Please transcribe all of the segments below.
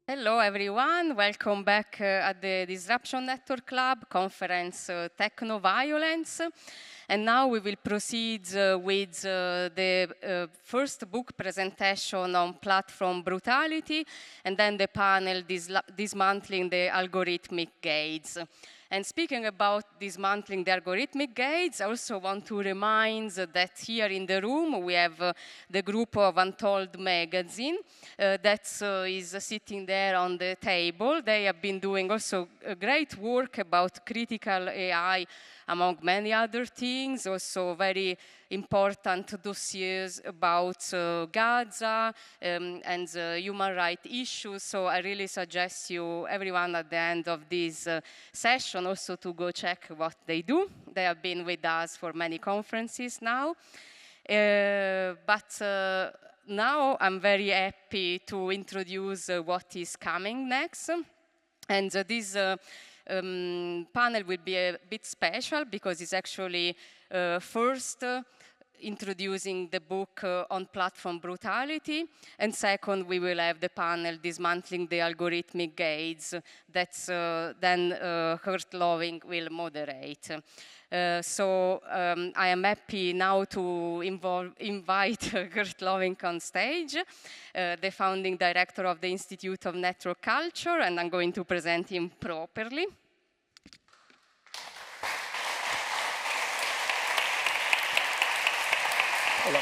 Hello everyone, welcome back at the Disruption Network Club conference Technoviolence. And now we will proceed with the first book presentation on platform Brutality, and then the panel Dismantling the Algorithmic Gates. And speaking about dismantling the algorithmic gates, I also want to remind that here in the room we have the group of Untold magazine that is sitting there on the table. They have been doing also great work about critical AI, among many other things, also very important dossiers about Garza and human rights issues. So I really suggest you, everyone at the end of this session, also to go check what they do. They have been with us for many conferences now. Now I'm very happy to introduce what is coming next. And this panel will be a bit special because it's actually first introducing the book on platform Brutality, and second we will have the panel Dismantling the Algorithmic Gates that then Geert Lovink will moderate. I am happy now to invite Geert Lovink on stage, the founding director of the Institute of Network Culture, and I'm going to present him properly. Hello.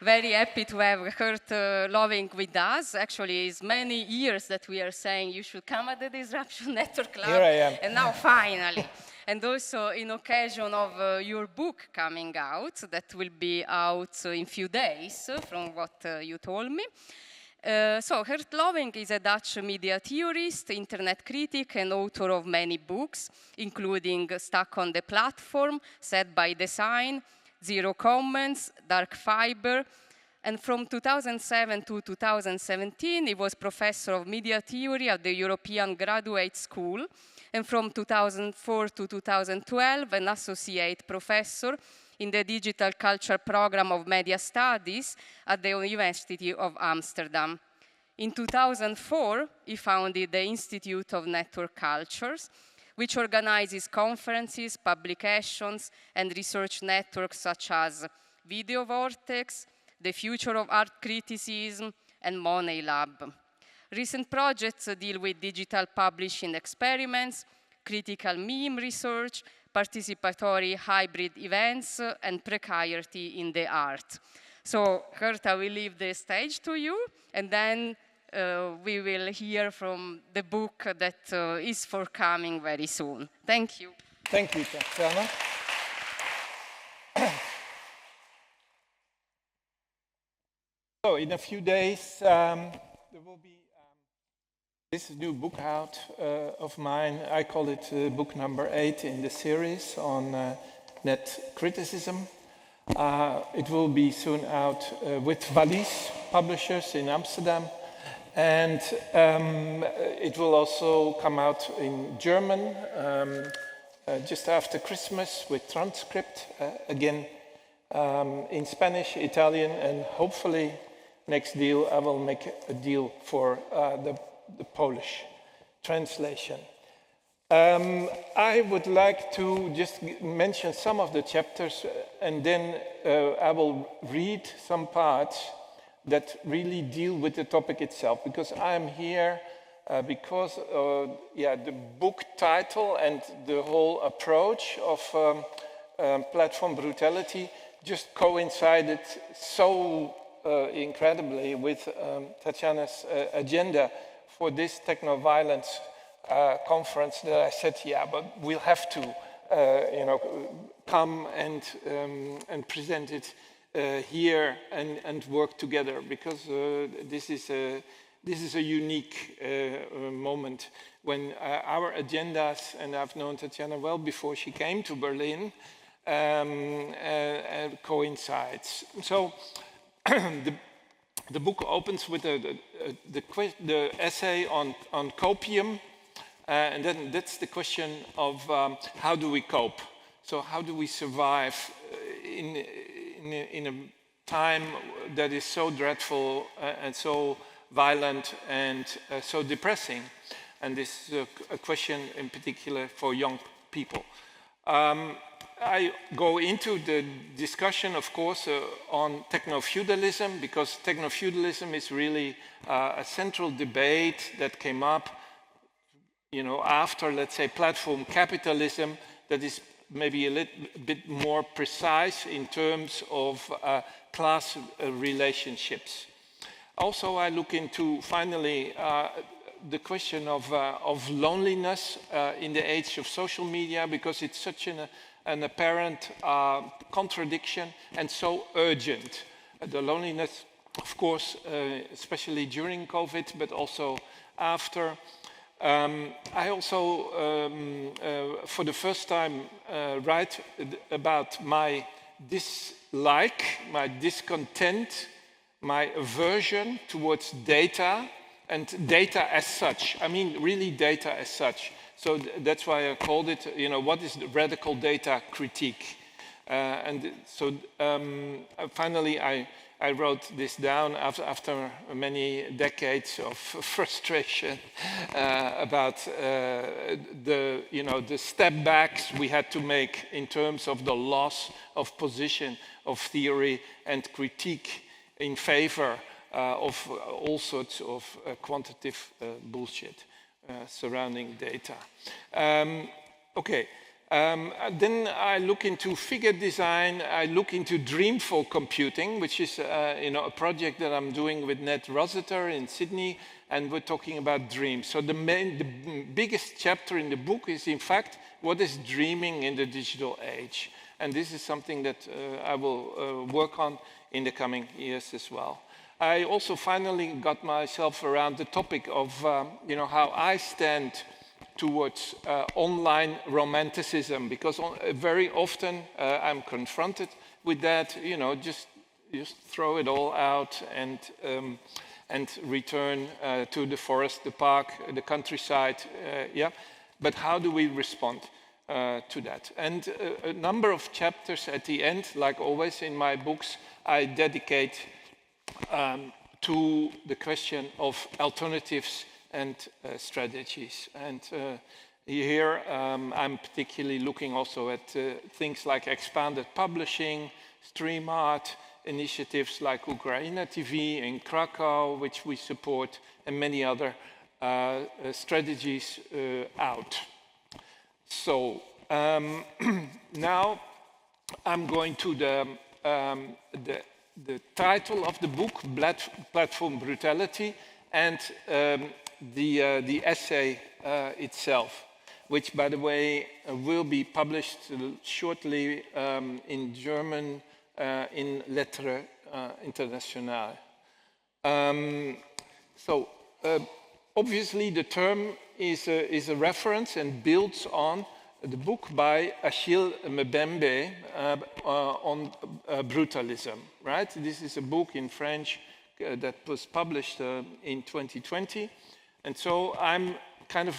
Very happy to have Geert Lovink with us. Actually, it's many years that we are saying you should come at the Disruption Network Club. Here I am. And now finally. And also in occasion of your book coming out, that will be out in a few days from what you told me. Geert Lovink is a Dutch media theorist, internet critic, and author of many books, including Stuck on the Platform, Set by Design, Zero Comments, Dark Fiber, and from 2007 to 2017, he was professor of media theory at the European Graduate School, and from 2004 to 2012, an associate professor in the Digital Culture Program of Media Studies at the University of Amsterdam. In 2004, he founded the Institute of Network Cultures, which organizes conferences, publications, and research networks such as Video Vortex, The Future of Art Criticism, and Money Lab. Recent projects deal with digital publishing experiments, critical meme research, participatory hybrid events, and precarity in the art. So, Geert, I will leave the stage to you, and then we will hear from the book that is forthcoming very soon. Thank you. Thank you, Tatjana. So, in a few days, there will be this new book out of mine. I call it book number 8 in the series on net criticism. It will be soon out with Valise Publishers in Amsterdam. And it will also come out in German just after Christmas with transcript, again in Spanish, Italian, and hopefully next deal I will make a deal for the Polish translation. I would like to just mention some of the chapters, and then I will read some parts that really deal with the topic itself, because I'm here because the book title and the whole approach of platform Brutality just coincided so incredibly with Tatjana's agenda for this Technoviolence conference that I said, yeah, but we'll have to come and present it here and work together, because this is a unique moment when our agendas, and I've known Tatjana well before she came to Berlin, coincides. So the book opens with the essay on copium, and then that's the question of how do we cope? So how do we survive in time that is so dreadful and so violent and so depressing. And this is a question in particular for young people. I go into the discussion, of course, on techno-feudalism, because techno-feudalism is really a central debate that came up, you know, after, let's say, platform capitalism, that is maybe a little bit more precise in terms of class relationships. Also, I look into, finally, the question of loneliness in the age of social media, because it's such an apparent contradiction and so urgent. The loneliness, of course, especially during COVID, but also after. I also, for the first time, write about my dislike, my discontent, my aversion towards data, and data as such. I mean, really data as such. So that's why I called it, you know, what is the radical data critique? And so finally I wrote this down after many decades of frustration about the step backs we had to make in terms of the loss of position of theory and critique in favor of all sorts of quantitative bullshit surrounding data. Then I look into figure design. I look into dreamful computing, which is a project that I'm doing with Ned Rossiter in Sydney, and we're talking about dreams. So the biggest chapter in the book is, in fact, what is dreaming in the digital age, and this is something that I will work on in the coming years as well. I also finally got myself around the topic of how I stand towards online romanticism, because very often I'm confronted with that. Just throw it all out and return to the forest, the park, the countryside. But how do we respond to that? And a number of chapters at the end, like always in my books, I dedicate to the question of alternatives and strategies. And here I'm particularly looking also at things like expanded publishing, stream art, initiatives like Ukraina TV in Krakow, which we support, and many other strategies out. So now I'm going to the title of the book, Platform Brutality, and the essay itself, which, by the way, will be published shortly in German in Lettres Internationales. Obviously, the term is a reference and builds on the book by Achille Mbembe on brutalism, right? This is a book in French that was published in 2020. And so I'm kind of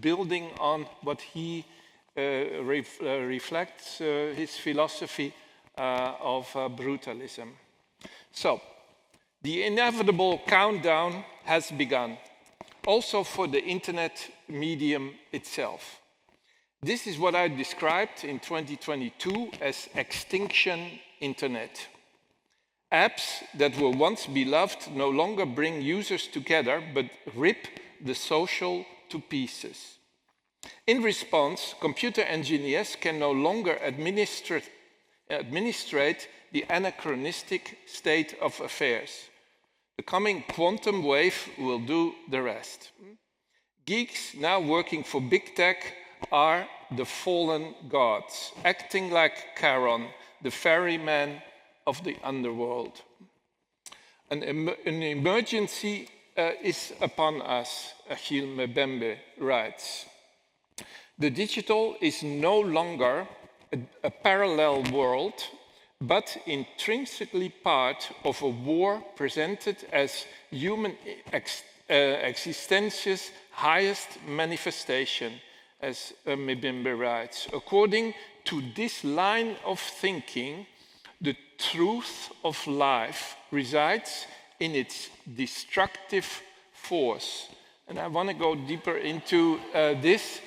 building on what he reflects, his philosophy of brutalism. So, the inevitable countdown has begun, also for the internet medium itself. This is what I described in 2022 as Extinction Internet. Apps that were once beloved no longer bring users together, but rip the social to pieces. In response, computer engineers can no longer administrate the anachronistic state of affairs. The coming quantum wave will do the rest. Geeks now working for big tech are the fallen gods, acting like Charon, the ferryman of the underworld. An emergency is upon us, Achille Mbembe writes. The digital is no longer a parallel world, but intrinsically part of a war presented as human existence's highest manifestation, as Mbembe writes. According to this line of thinking, The truth of life resides in its destructive force. And I want to go deeper into this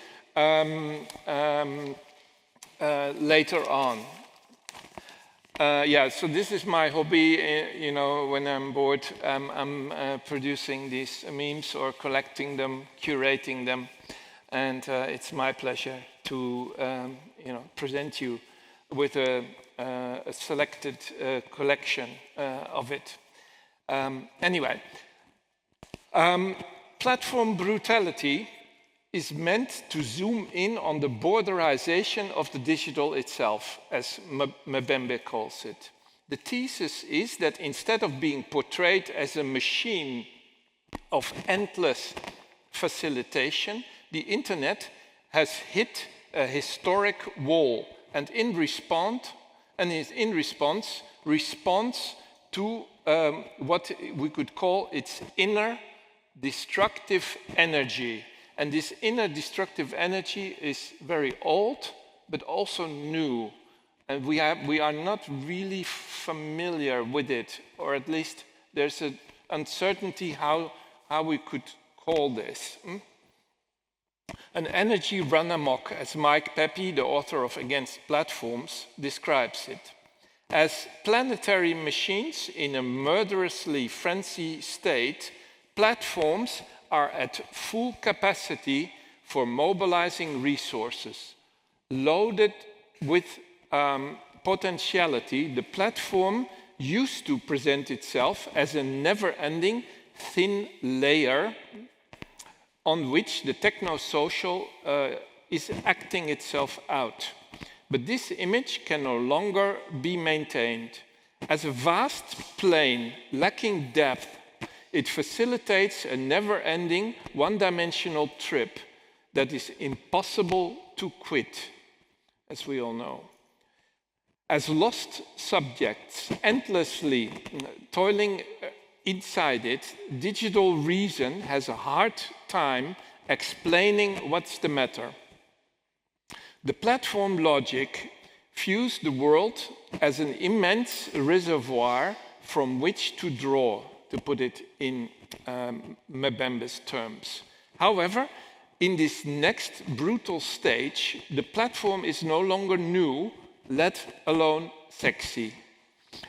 later on. Yeah, so this is my hobby. You know, when I'm bored, I'm producing these memes or collecting them, curating them, and it's my pleasure to you know, present you with a selected collection of it. Anyway, platform brutality is meant to zoom in on the borderization of the digital itself, as Mbembe calls it. The thesis is that instead of being portrayed as a machine of endless facilitation, the internet has hit a historic wall and responds to what we could call its inner destructive energy. And this inner destructive energy is very old, but also new. And we are not really familiar with it, or at least there's an uncertainty how we could call this. An energy run amok, as Mike Pepe, the author of Against Platforms, describes it. As planetary machines in a murderously frenzied state, platforms are at full capacity for mobilizing resources. Loaded with potentiality, the platform used to present itself as a never-ending thin layer on which the techno-social is acting itself out. But this image can no longer be maintained. As a vast plain lacking depth, it facilitates a never-ending, one-dimensional trip that is impossible to quit, as we all know. As lost subjects, endlessly toiling inside it, digital reason has a hard time explaining what's the matter. The platform logic views the world as an immense reservoir from which to draw, to put it in Mbembe's terms. However, in this next brutal stage, the platform is no longer new, let alone sexy.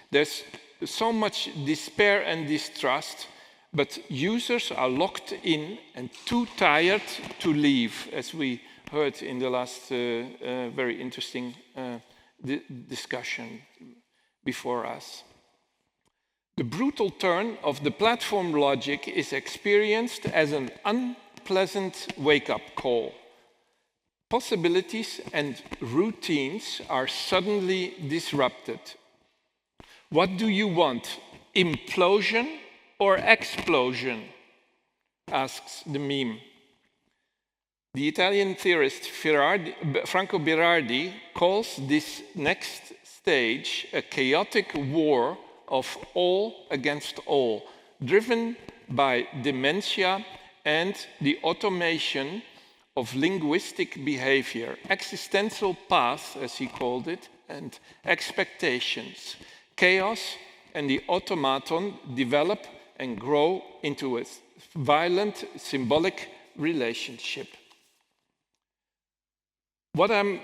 There's so much despair and distrust, but users are locked in and too tired to leave, as we heard in the last very interesting discussion before us. The brutal turn of the platform logic is experienced as an unpleasant wake-up call. Possibilities and routines are suddenly disrupted. What do you want, implosion or explosion? Asks the meme. The Italian theorist Franco Berardi calls this next stage a chaotic war of all against all, driven by dementia and the automation of linguistic behavior, existential paths, as he called it, and expectations. Chaos and the automaton develop and grow into a violent symbolic relationship. What I'm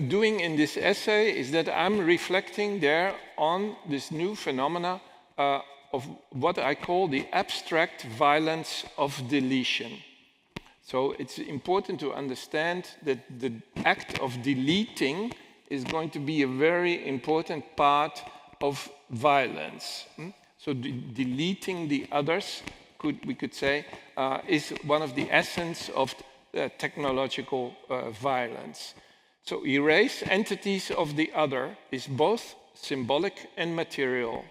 doing in this essay is that I'm reflecting there on this new phenomena of what I call the abstract violence of deletion. So it's important to understand that the act of deleting is going to be a very important part of violence. So deleting the others, we could say, is one of the essence of technological violence. So erase entities of the other is both symbolic and material.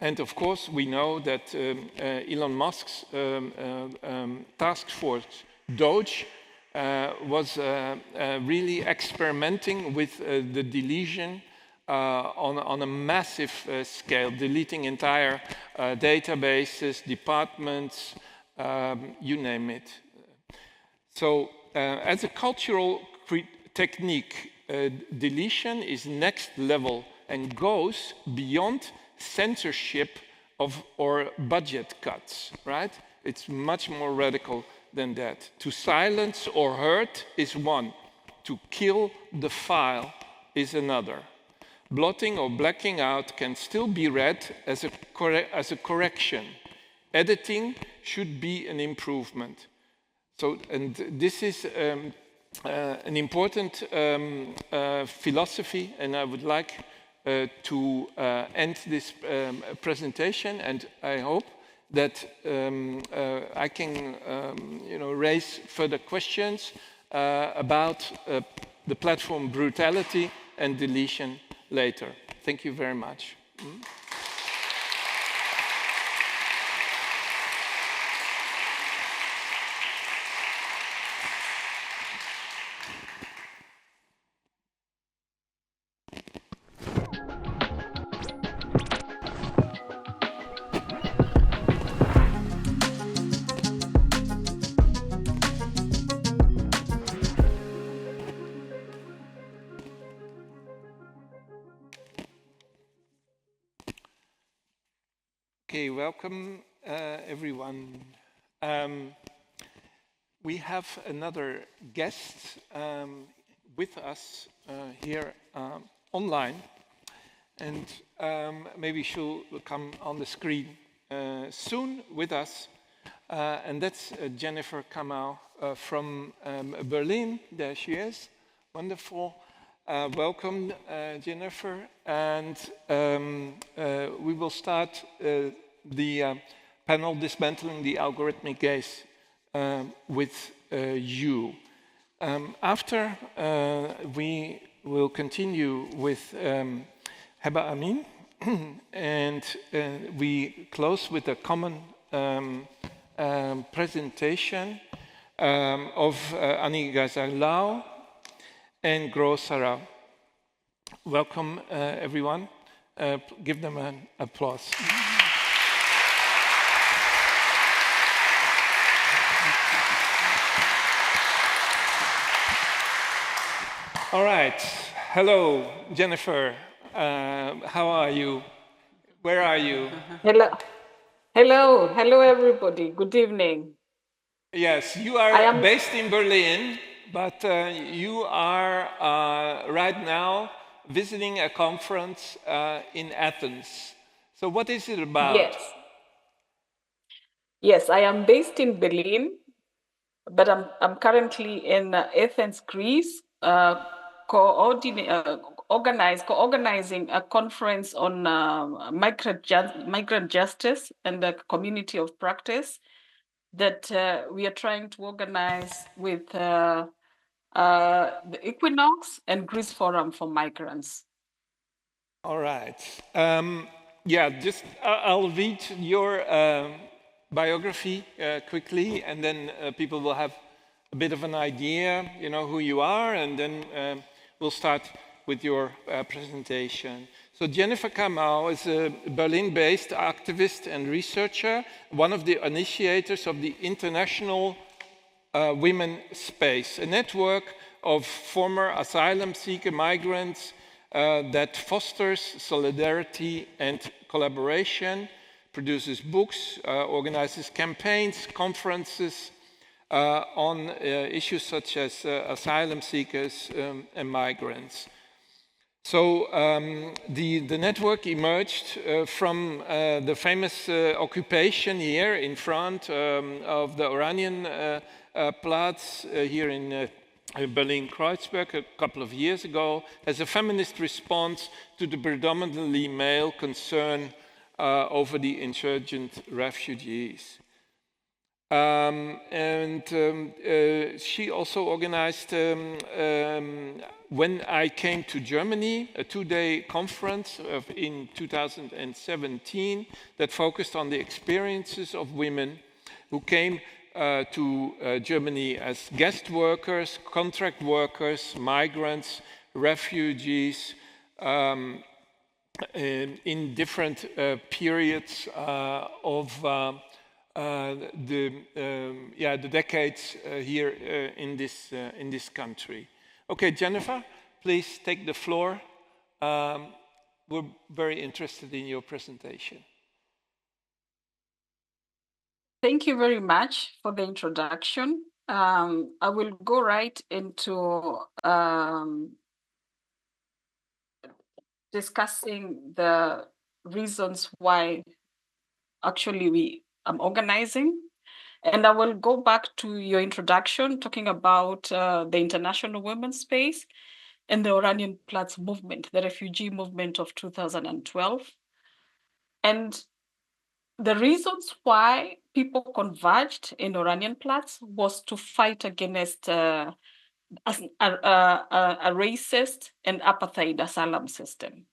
And of course, we know that Elon Musk's task force, Doge, was really experimenting with the deletion on a massive scale, deleting entire databases, departments, you name it. So as a cultural technique, deletion is next level and goes beyond censorship or budget cuts, right? It's much more radical than that. To silence or hurt is one. To kill the file is another. Blotting or blacking out can still be read as a correction. Editing should be an improvement. So, and this is an important philosophy, and I would like to end this presentation, and I hope that I can raise further questions about the platform Brutality and deletion later. Thank you very much. Okay, welcome everyone. We have another guest with us here online, and maybe she'll come on the screen soon with us, and that's Jennifer Kamau from Berlin. There she is. Wonderful. Welcome, Jennifer, and we will start the panel Dismantling the Algorithmic Gaze with you. After, we will continue with Heba Amin, and we close with a common presentation of Anni Garza and Sarauw. Welcome, everyone. Give them an applause. All right. Hello, Jennifer. How are you? Where are you? Hello. Hello. Hello, everybody. Good evening. Yes, you are based in Berlin, but you are right now visiting a conference in Athens. So what is it about? Yes. Yes, I am based in Berlin, but I'm currently in Athens, Greece, organizing a conference on migrant justice and the community of practice that we are trying to organize with the Equinox and Greece Forum for Migrants. All right. Yeah, just I'll read your biography quickly, and then people will have a bit of an idea, who you are, and then we'll start with your presentation. So Jennifer Kamau is a Berlin-based activist and researcher, one of the initiators of the International Women Space, a network of former asylum seeker migrants that fosters solidarity and collaboration, produces books, organizes campaigns, conferences on issues such as asylum seekers and migrants. So the network emerged from the famous occupation here in front of the Oranienplatz here in Berlin-Kreuzberg a couple of years ago as a feminist response to the predominantly male concern over the insurgent refugees. She also organized, when I came to Germany, a two-day conference in 2017 that focused on the experiences of women who came to Germany as guest workers, contract workers, migrants, refugees, in different periods of the decades here in this country. Okay, Jennifer, please take the floor. We're very interested in your presentation. Thank you very much for the introduction. I will go right into discussing the reasons why actually I'm organizing. And I will go back to your introduction, talking about the international women's space and the Oranienplatz movement, the refugee movement of 2012. And the reasons why people converged in Oranienplatz was to fight against a racist and apartheid asylum system.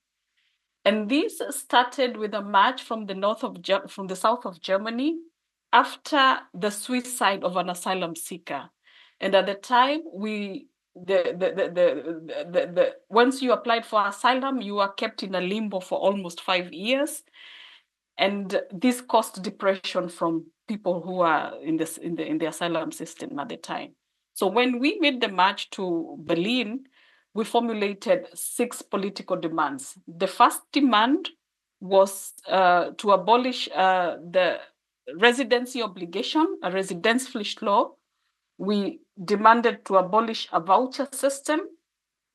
And this started with a march from the south of Germany after the suicide of an asylum seeker. And at the time, once you applied for asylum, you were kept in a limbo for almost 5 years. And this caused depression from people who are in the asylum system at the time. So when we made the march to Berlin, we formulated 6 political demands. The first demand was to abolish the residency obligation, a Residenzpflicht law. We demanded to abolish a voucher system.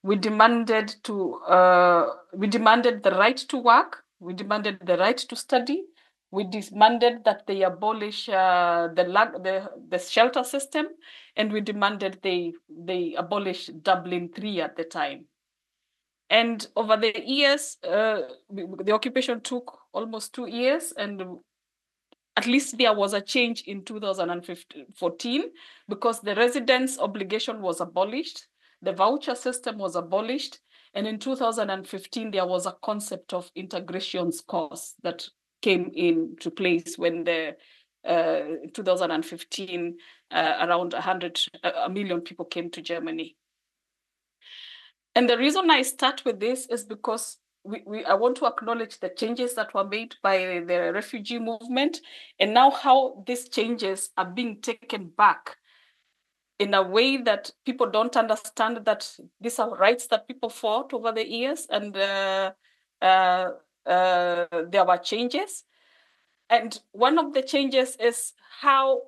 We demanded the right to work. We demanded the right to study. We demanded that they abolish the shelter system, and we demanded they abolish Dublin III at the time. And over the years, the occupation took almost 2 years, and at least there was a change in 2014 because the residence obligation was abolished, the voucher system was abolished, and in 2015 there was a concept of integrations course that came into place when the 2015 around 1 million people came to Germany. And the reason I start with this is because I want to acknowledge the changes that were made by the refugee movement, and now how these changes are being taken back in a way that people don't understand that these are rights that people fought over the years, and there were changes. And one of the changes is how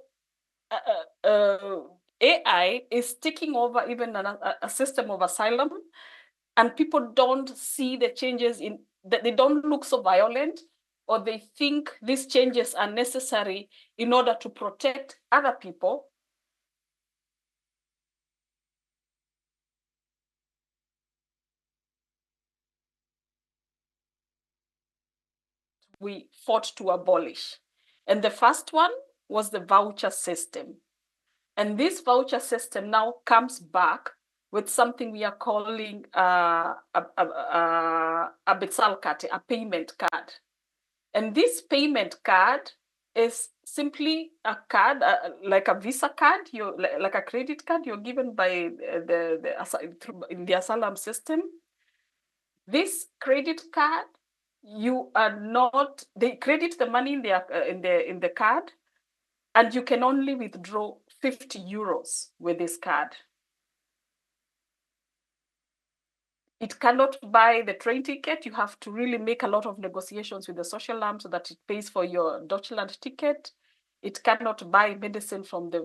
AI is taking over even a system of asylum, and people don't see the changes in that. They don't look so violent, or they think these changes are necessary in order to protect other people. We fought to abolish. And the first one was the voucher system. And this voucher system now comes back with something we are calling a Bezahlkarte, a payment card. And this payment card is simply a card, like a Visa card, like a credit card you're given by in the asylum system. This credit card, they credit the money in the card, and you can only withdraw 50 euros with this card. It cannot buy the train ticket. You have to really make a lot of negotiations with the social arm so that it pays for your Deutschland ticket. It cannot buy medicine from the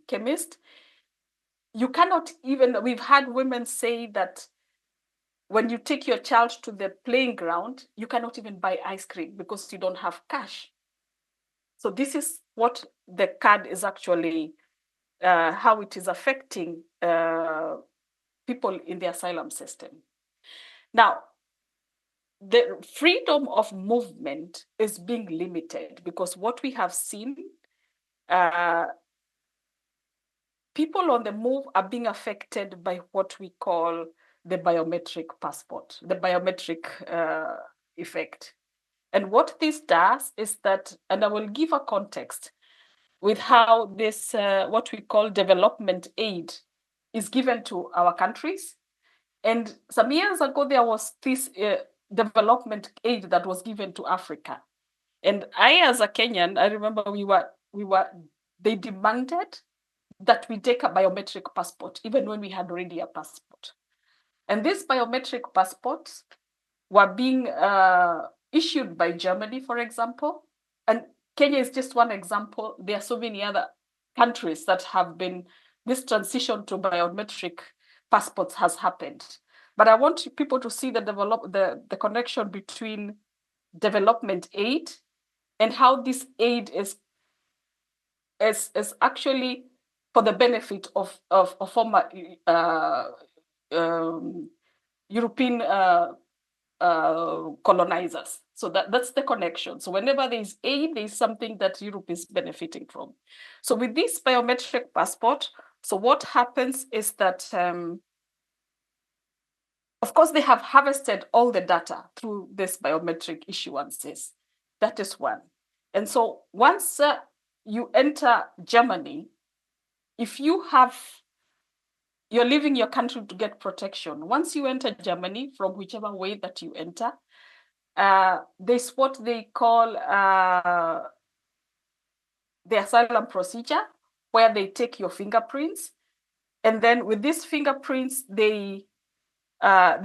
chemist. You cannot even. We've had women say that when you take your child to the playing ground, you cannot even buy ice cream because you don't have cash. So this is what the card is actually, how it is affecting people in the asylum system. Now, the freedom of movement is being limited because what we have seen, people on the move are being affected by what we call the biometric passport, the biometric effect. And what this does is that, and I will give a context with how this, what we call development aid is given to our countries. And some years ago, there was this development aid that was given to Africa. And I, as a Kenyan, I remember they demanded that we take a biometric passport, even when we had already a passport. And these biometric passports were being issued by Germany, for example. And Kenya is just one example. There are so many other countries that have been, this transition to biometric passports has happened. But I want people to see the connection between development aid and how this aid is actually for the benefit of former European colonizers. So that's the connection. So whenever there's aid, there's something that Europe is benefiting from. So with this biometric passport, so what happens is that, of course, they have harvested all the data through this biometric issuances. That is one. And so once you enter Germany, if you're leaving your country to get protection, once you enter Germany, from whichever way that you enter, there's what they call the asylum procedure, where they take your fingerprints, and then with these fingerprints, they are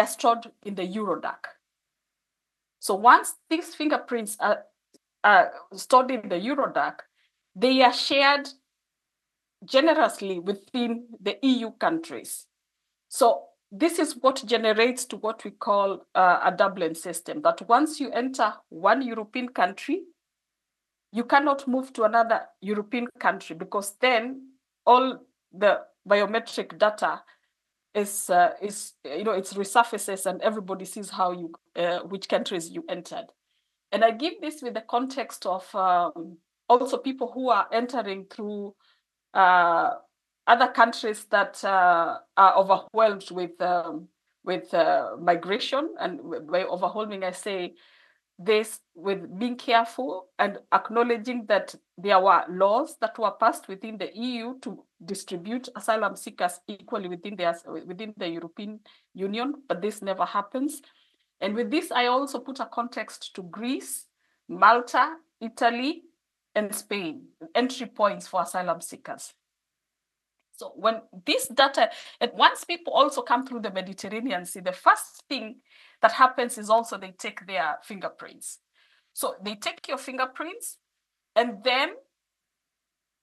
stored in the Eurodac. So once these fingerprints are stored in the Eurodac, they are shared generously within the EU countries. So this is what generates to what we call a Dublin system, that once you enter one European country, you cannot move to another European country, because then all the biometric data is it resurfaces and everybody sees how you which countries you entered. And I give this with the context of also people who are entering through other countries that are overwhelmed with migration. And by overwhelming, I say this with being careful and acknowledging that there were laws that were passed within the EU to distribute asylum seekers equally within the European Union, but this never happens. And with this, I also put a context to Greece, Malta, Italy, and Spain, entry points for asylum seekers. So when this data, and once people also come through the Mediterranean Sea, the first thing that happens is also they take their fingerprints. So they take your fingerprints, and then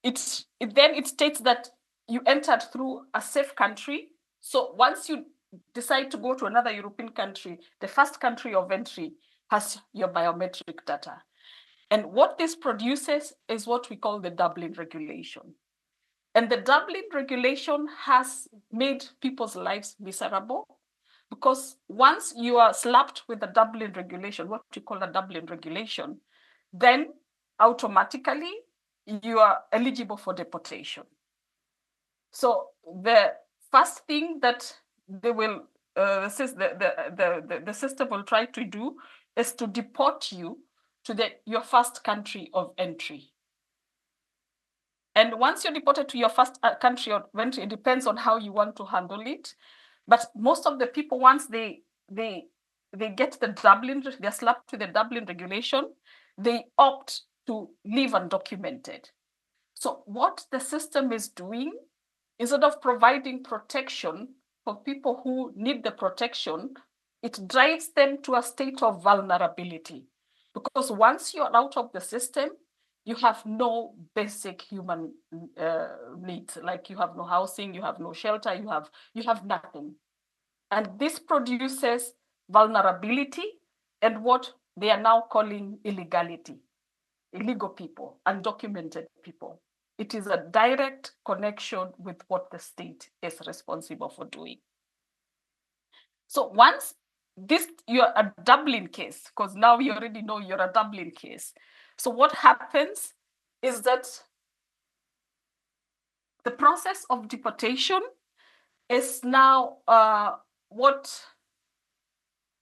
it states that you entered through a safe country. So once you decide to go to another European country, the first country of entry has your biometric data. And what this produces is what we call the Dublin regulation. And the Dublin regulation has made people's lives miserable, because once you are slapped with the Dublin regulation, what you call a Dublin regulation, then automatically you are eligible for deportation. So the first thing that they will, the system will try to do is to deport you to your first country of entry. And once you're deported to your first country of entry, it depends on how you want to handle it. But most of the people, once they get the Dublin, they're slapped with the Dublin regulation, they opt to leave undocumented. So what the system is doing, instead of providing protection for people who need the protection, it drives them to a state of vulnerability. Because once you're out of the system, you have no basic human needs, like you have no housing, you have no shelter, you have nothing. And this produces vulnerability and what they are now calling illegality, illegal people, undocumented people. It is a direct connection with what the state is responsible for doing. So once you're a Dublin case, because now you already know you're a Dublin case. So what happens is that the process of deportation is now what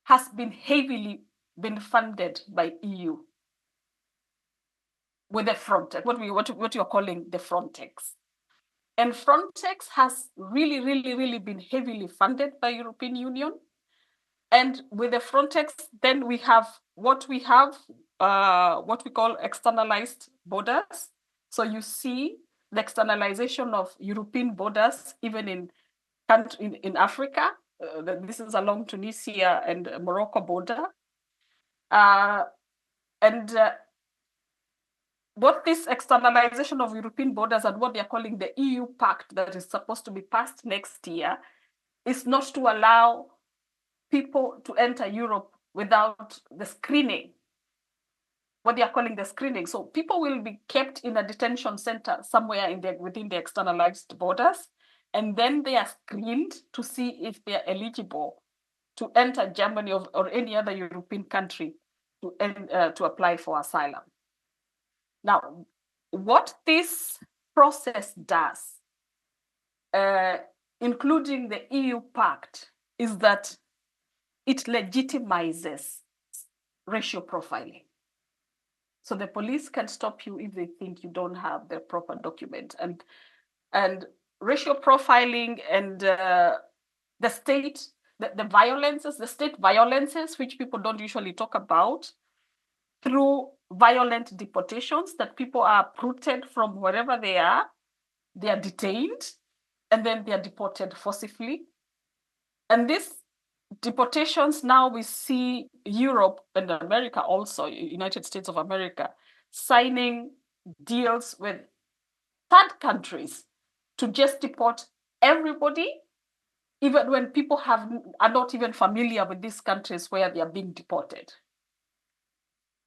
has been heavily been funded by EU with the Frontex, what you're calling the Frontex. And Frontex has really been heavily funded by European Union. And with the Frontex, then we have what we call externalized borders. So you see the externalization of European borders, even in Africa. This is along Tunisia and Morocco border. What this externalization of European borders and what they're calling the EU Pact that is supposed to be passed next year is not to allow people to enter Europe without the screening, what they are calling the screening. So people will be kept in a detention center somewhere within the externalized borders, and then they are screened to see if they are eligible to enter Germany or any other European country to apply for asylum. Now, what this process does, including the EU Pact, is that it legitimizes racial profiling. So the police can stop you if they think you don't have the proper document. And racial profiling and the state violences, which people don't usually talk about, through violent deportations, that people are uprooted from wherever they are detained, and then they are deported forcibly. And these deportations, now we see Europe and America also, United States of America, signing deals with third countries to just deport everybody, even when people are not even familiar with these countries where they are being deported.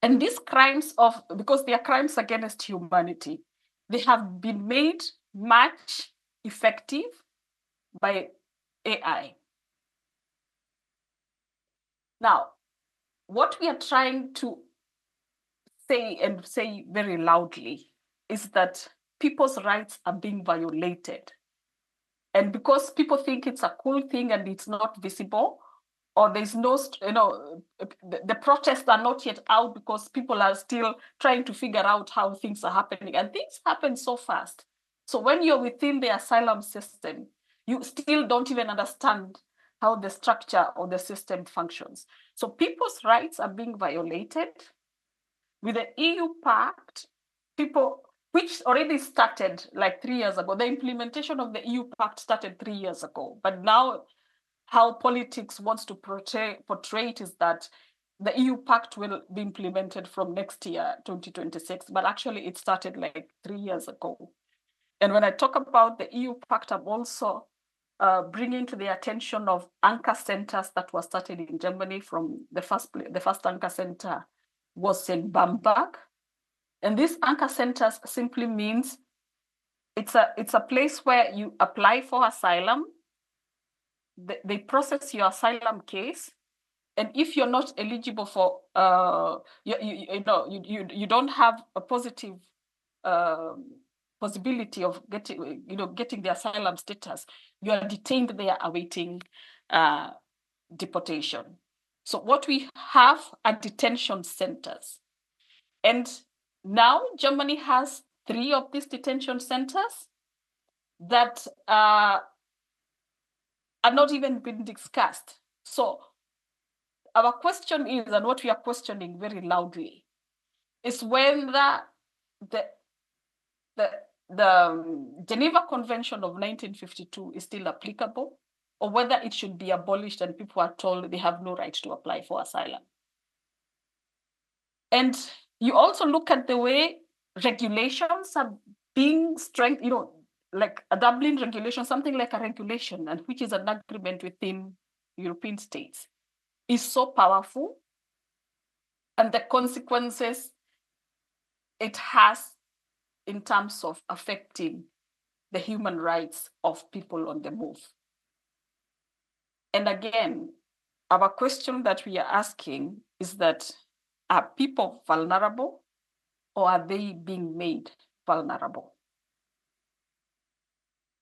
And these crimes, because they are crimes against humanity, they have been made much effective by AI. Now, what we are trying to say very loudly is that people's rights are being violated. And because people think it's a cool thing and it's not visible, or there's no, the protests are not yet out because people are still trying to figure out how things are happening. And things happen so fast. So when you're within the asylum system, you still don't even understand how the structure or the system functions. So people's rights are being violated. With the EU Pact, which already started like 3 years ago, the implementation of the EU Pact started 3 years ago, but now how politics wants to portray it is that the EU Pact will be implemented from next year, 2026, but actually it started like 3 years ago. And when I talk about the EU Pact, I'm also bringing to the attention of anchor centers that were started in Germany. From the first anchor center was in Bamberg. And these anchor centers simply means it's a place where you apply for asylum. They process your asylum case, and if you're not eligible for, you don't have a positive possibility of getting the asylum status, you are detained there awaiting deportation. So what we have are detention centers, and now Germany has 3 of these detention centers that are not even been discussed. So our question is, and what we are questioning very loudly, is whether the Geneva Convention of 1952 is still applicable, or whether it should be abolished and people are told they have no right to apply for asylum. And you also look at the way regulations are being strengthened, like a Dublin regulation, something like a regulation, and which is an agreement within European states, is so powerful, and the consequences it has in terms of affecting the human rights of people on the move. And again, our question that we are asking is that, are people vulnerable, or are they being made vulnerable?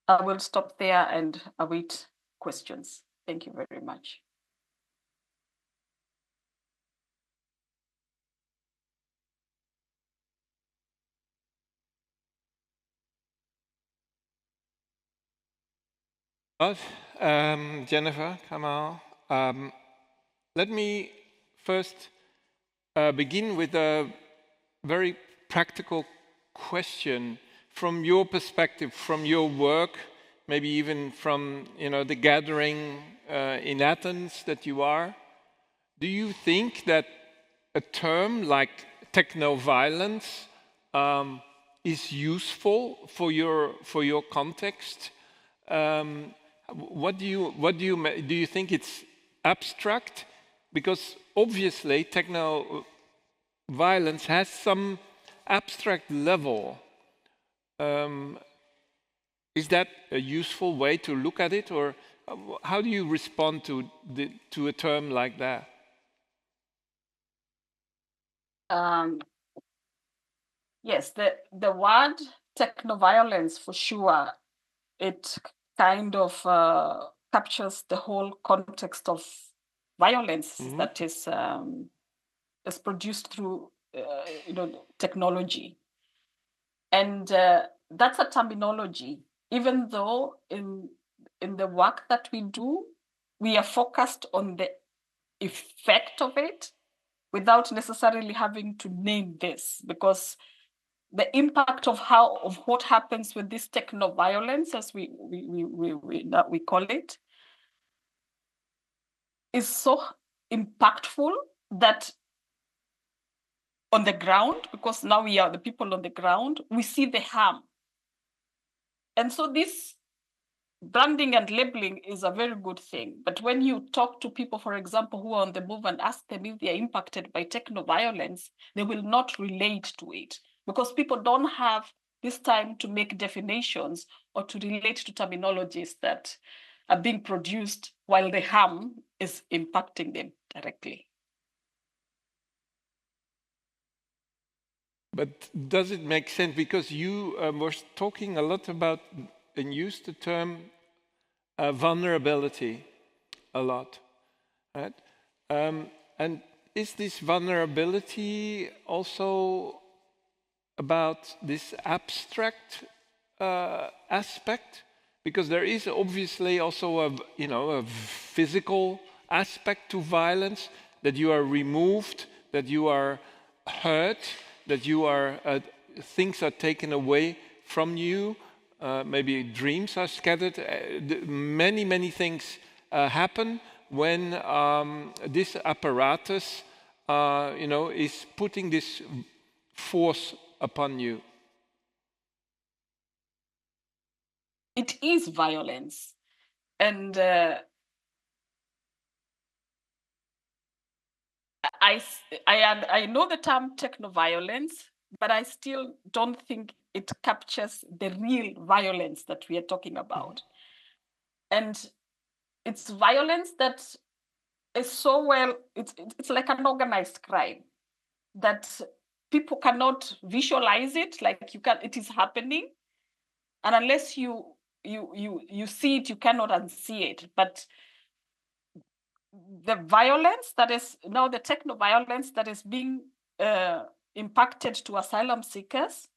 I will stop there and await questions. Thank you very much. Jennifer, Kamau, let me first begin with a very practical question from your perspective, from your work, maybe even from the gathering in Athens that you are, do you think that a term like technoviolence is useful for your context? What do you think it's abstract? Because obviously technoviolence has some abstract level. Is that a useful way to look at it, or how do you respond to a term like that? Yes, the word technoviolence, for sure, it kind of captures the whole context of violence that is produced through technology, and that's a terminology. Even though in the work that we do, we are focused on the effect of it without necessarily having to name this, because the impact of what happens with this technoviolence, as we call it, is so impactful that on the ground, because now we are the people on the ground, we see the harm. And so this branding and labeling is a very good thing. But when you talk to people, for example, who are on the move and ask them if they are impacted by technoviolence, they will not relate to it, because people don't have this time to make definitions or to relate to terminologies that are being produced while the harm is impacting them directly. But does it make sense? Because you were talking a lot about and used the term vulnerability a lot, right? And is this vulnerability also about this abstract aspect? Because there is obviously also a physical aspect to violence, that you are removed, that you are hurt, that you are things are taken away from you. Maybe dreams are scattered. Many things happen when this apparatus, is putting this force upon you. It is violence, and I know the term technoviolence, but I still don't think it captures the real violence that we are talking about. And it's violence that is so it's like an organized crime that people cannot visualize it, like it is happening. And unless you see it, you cannot unsee it. But the violence that is now the technoviolence that is being impacted to asylum seekers,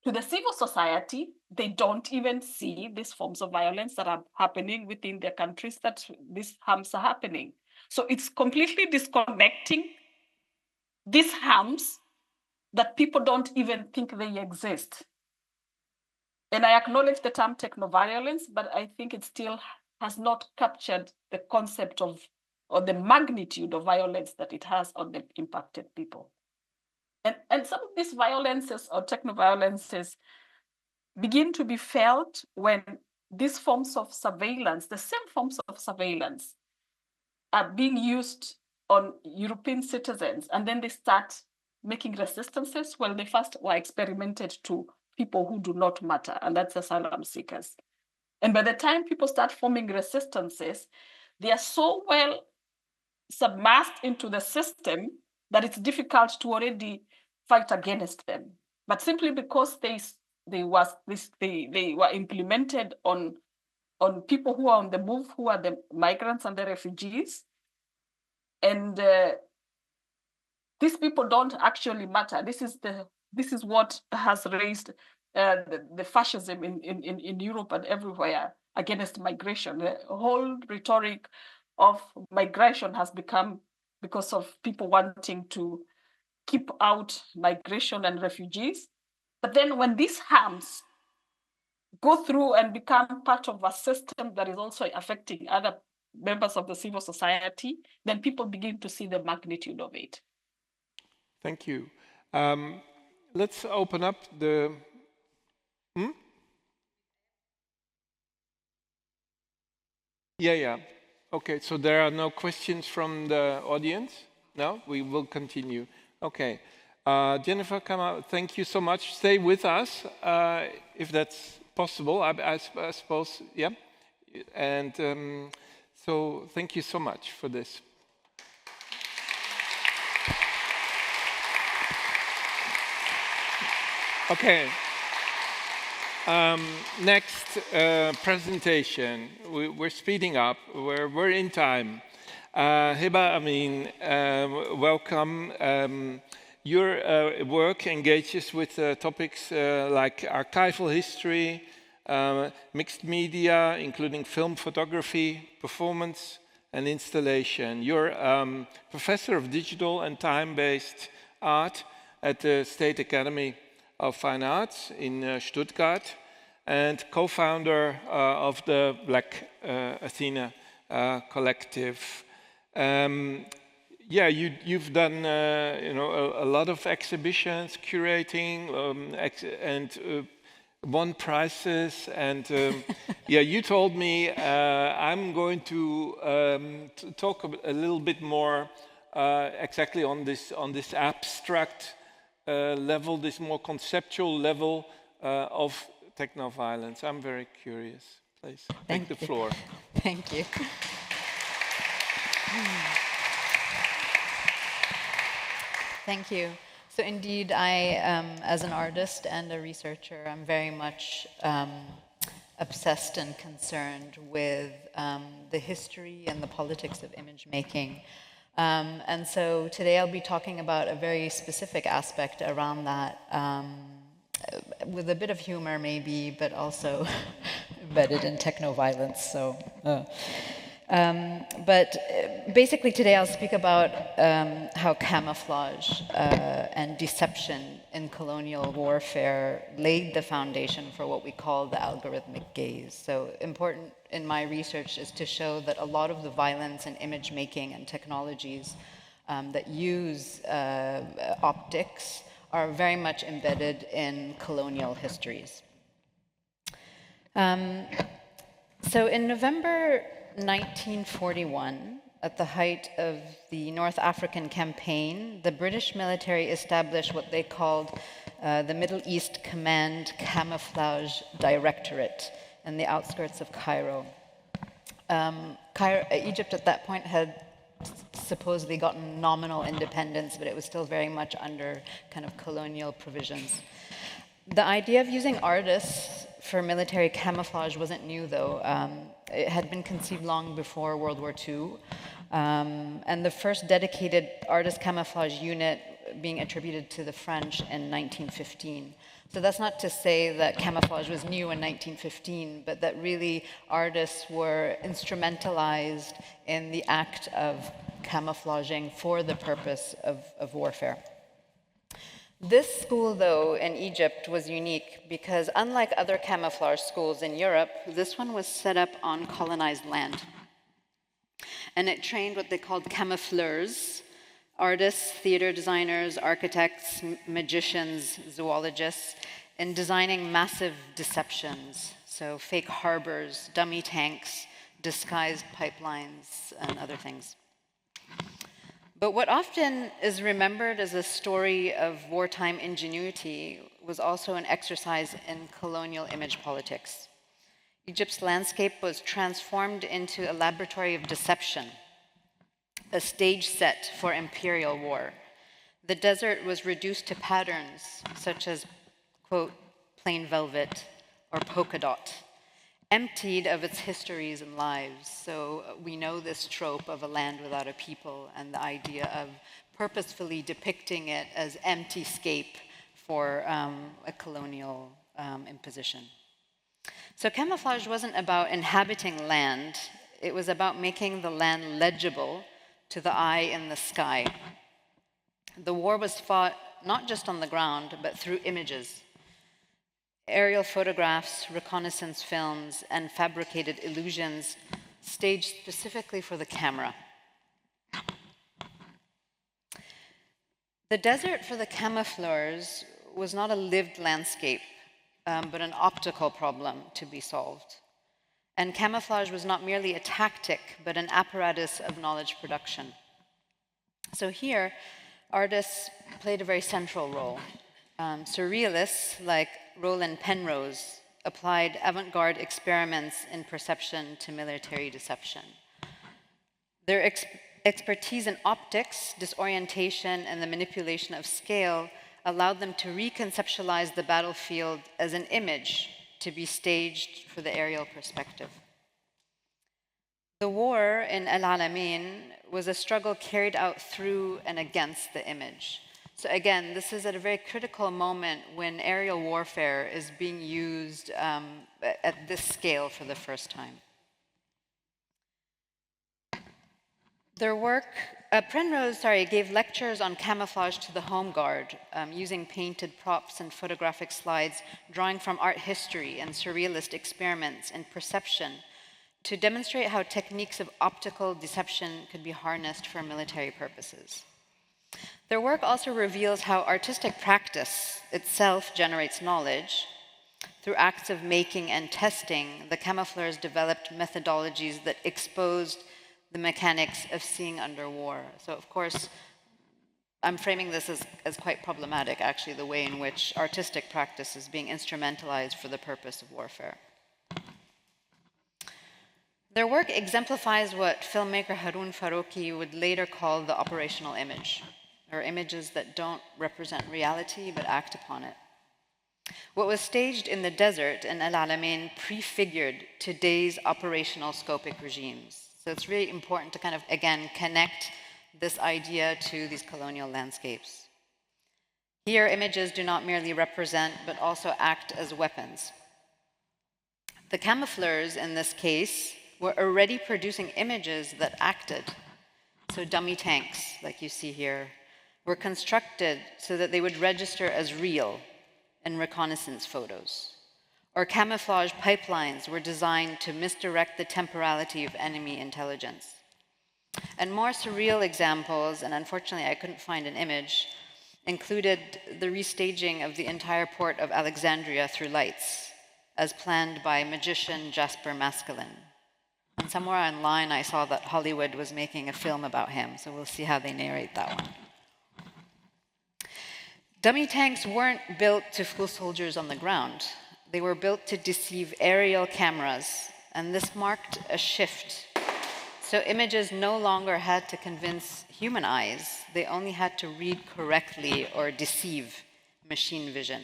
to the civil society, they don't even see these forms of violence that are happening within their countries, that these harms are happening. So it's completely disconnecting these harms that people don't even think they exist. And I acknowledge the term technoviolence, but I think it still has not captured the concept of, or the magnitude of violence that it has on the impacted people. And some of these violences or technoviolences begin to be felt when these forms of surveillance, the same forms of surveillance, are being used on European citizens, and then they start making resistances. Well, they first were experimented to people who do not matter, and that's asylum seekers. And by the time people start forming resistances, they are so well submersed into the system that it's difficult to already fight against them. But simply because they were implemented on people who are on the move, who are the migrants and the refugees, and these people don't actually matter. This is what has raised the fascism in Europe and everywhere against migration. The whole rhetoric of migration has become because of people wanting to keep out migration and refugees. But then when these harms go through and become part of a system that is also affecting other members of the civil society, then people begin to see the magnitude of it. Thank you. Let's open up the... Yeah. Okay, so there are no questions from the audience? No? We will continue. Okay. Jennifer, Kamau, thank you so much. Stay with us, if that's possible, I suppose. Yeah. And so thank you so much for this. Okay. Next presentation. We're speeding up. We're in time. Heba, Amin, welcome. Your work engages with topics like archival history, mixed media, including film photography, performance, and installation. You're professor of digital and time-based art at the State Academy of Fine Arts in Stuttgart, and co-founder of the Black Athena collective. Yeah, you've done a lot of exhibitions, curating, and won prizes. And yeah, you told me I'm going to talk a little bit more exactly on this abstract level, this more conceptual level of technoviolence. I'm very curious. Please take the floor. Thank you. Thank you. So indeed, I, as an artist and a researcher, I'm very much obsessed and concerned with the history and the politics of image making. And so today I'll be talking about a very specific aspect around that, with a bit of humor maybe, but also embedded in technoviolence. So, but basically today I'll speak about how camouflage and deception in colonial warfare laid the foundation for what we call the algorithmic gaze. So important in my research is to show that a lot of the violence and image making and technologies that use optics are very much embedded in colonial histories. So in November 1941, at the height of the North African campaign, the British military established what they called the Middle East Command Camouflage Directorate in the outskirts of Cairo. Egypt at that point had supposedly gotten nominal independence, but it was still very much under kind of colonial provisions. The idea of using artists for military camouflage wasn't new, though. It had been conceived long before World War II, and the first dedicated artist camouflage unit being attributed to the French in 1915. So that's not to say that camouflage was new in 1915, but that really artists were instrumentalized in the act of camouflaging for the purpose of warfare. This school, though, in Egypt was unique because unlike other camouflage schools in Europe, this one was set up on colonized land. And it trained what they called camoufleurs, artists, theater designers, architects, magicians, zoologists, in designing massive deceptions. So fake harbors, dummy tanks, disguised pipelines, and other things. But what often is remembered as a story of wartime ingenuity was also an exercise in colonial image politics. Egypt's landscape was transformed into a laboratory of deception, a stage set for imperial war. The desert was reduced to patterns such as, quote, plain velvet or polka dot, emptied of its histories and lives. So we know this trope of a land without a people and the idea of purposefully depicting it as empty scape for a colonial imposition. So camouflage wasn't about inhabiting land, it was about making the land legible to the eye in the sky. The war was fought not just on the ground, but through images. aerial photographs, reconnaissance films, and fabricated illusions staged specifically for the camera. The desert for the camoufleurs was not a lived landscape, but an optical problem to be solved. And camouflage was not merely a tactic, but an apparatus of knowledge production. So here, artists played a very central role. Surrealists like Roland Penrose applied avant-garde experiments in perception to military deception. Their expertise in optics, disorientation, and the manipulation of scale allowed them to reconceptualize the battlefield as an image to be staged for the aerial perspective. The war in El Alamein was a struggle carried out through and against the image. So again, this is at a very critical moment when aerial warfare is being used at this scale for the first time. Their work, Penrose gave lectures on camouflage to the Home Guard, using painted props and photographic slides, drawing from art history and surrealist experiments in perception to demonstrate how techniques of optical deception could be harnessed for military purposes. Their work also reveals how artistic practice itself generates knowledge. Through acts of making and testing, the camoufleurs developed methodologies that exposed the mechanics of seeing under war. So of course, I'm framing this as quite problematic, actually, the way in which artistic practice is being instrumentalized for the purpose of warfare. Their work exemplifies what filmmaker Haroon Farooqi would later call the operational image, or images that don't represent reality but act upon it. What was staged in the desert in El Alamein prefigured today's operational scopic regimes. So it's really important to kind of, again, connect this idea to these colonial landscapes. Here, images do not merely represent, but also act as weapons. The camoufleurs, in this case, were already producing images that acted. So dummy tanks, like you see here, were constructed so that they would register as real in reconnaissance photos. Or camouflage pipelines were designed to misdirect the temporality of enemy intelligence. And more surreal examples, and unfortunately I couldn't find an image, included the restaging of the entire port of Alexandria through lights, as planned by magician Jasper Maskelyne. And somewhere online I saw that Hollywood was making a film about him, so we'll see how they narrate that one. Dummy tanks weren't built to fool soldiers on the ground. They were built to deceive aerial cameras, and this marked a shift. So images no longer had to convince human eyes, they only had to read correctly or deceive machine vision.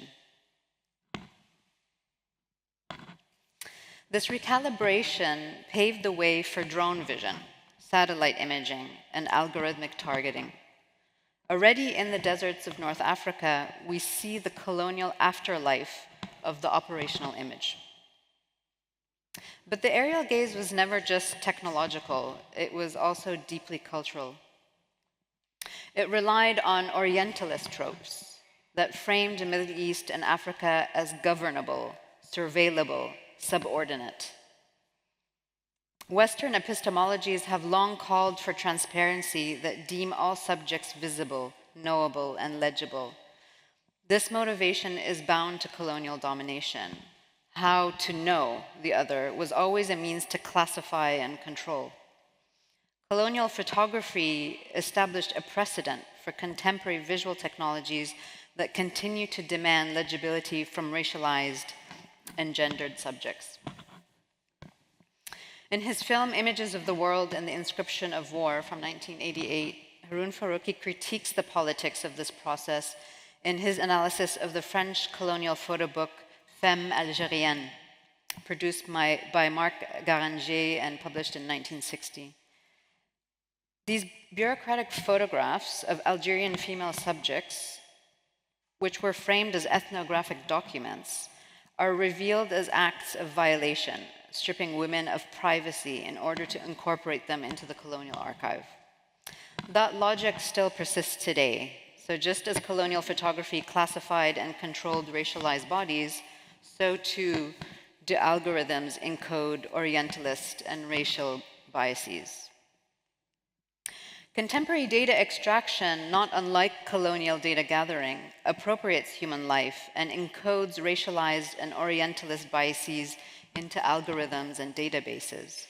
This recalibration paved the way for drone vision, satellite imaging, and algorithmic targeting. Already in the deserts of North Africa, we see the colonial afterlife of the operational image. But the aerial gaze was never just technological, it was also deeply cultural. It relied on Orientalist tropes that framed the Middle East and Africa as governable, surveillable, subordinate. Western epistemologies have long called for transparency that deem all subjects visible, knowable, and legible. This motivation is bound to colonial domination. How to know the other was always a means to classify and control. Colonial photography established a precedent for contemporary visual technologies that continue to demand legibility from racialized and gendered subjects. In his film Images of the World and the Inscription of War from 1988, Haroon Farooqi critiques the politics of this process in his analysis of the French colonial photo book Femmes Algériennes, produced by Marc Garanger and published in 1960. These bureaucratic photographs of Algerian female subjects, which were framed as ethnographic documents, are revealed as acts of violation, stripping women of privacy in order to incorporate them into the colonial archive. That logic still persists today. So just as colonial photography classified and controlled racialized bodies, so too do algorithms encode Orientalist and racial biases. Contemporary data extraction, not unlike colonial data gathering, appropriates human life and encodes racialized and Orientalist biases into algorithms and databases.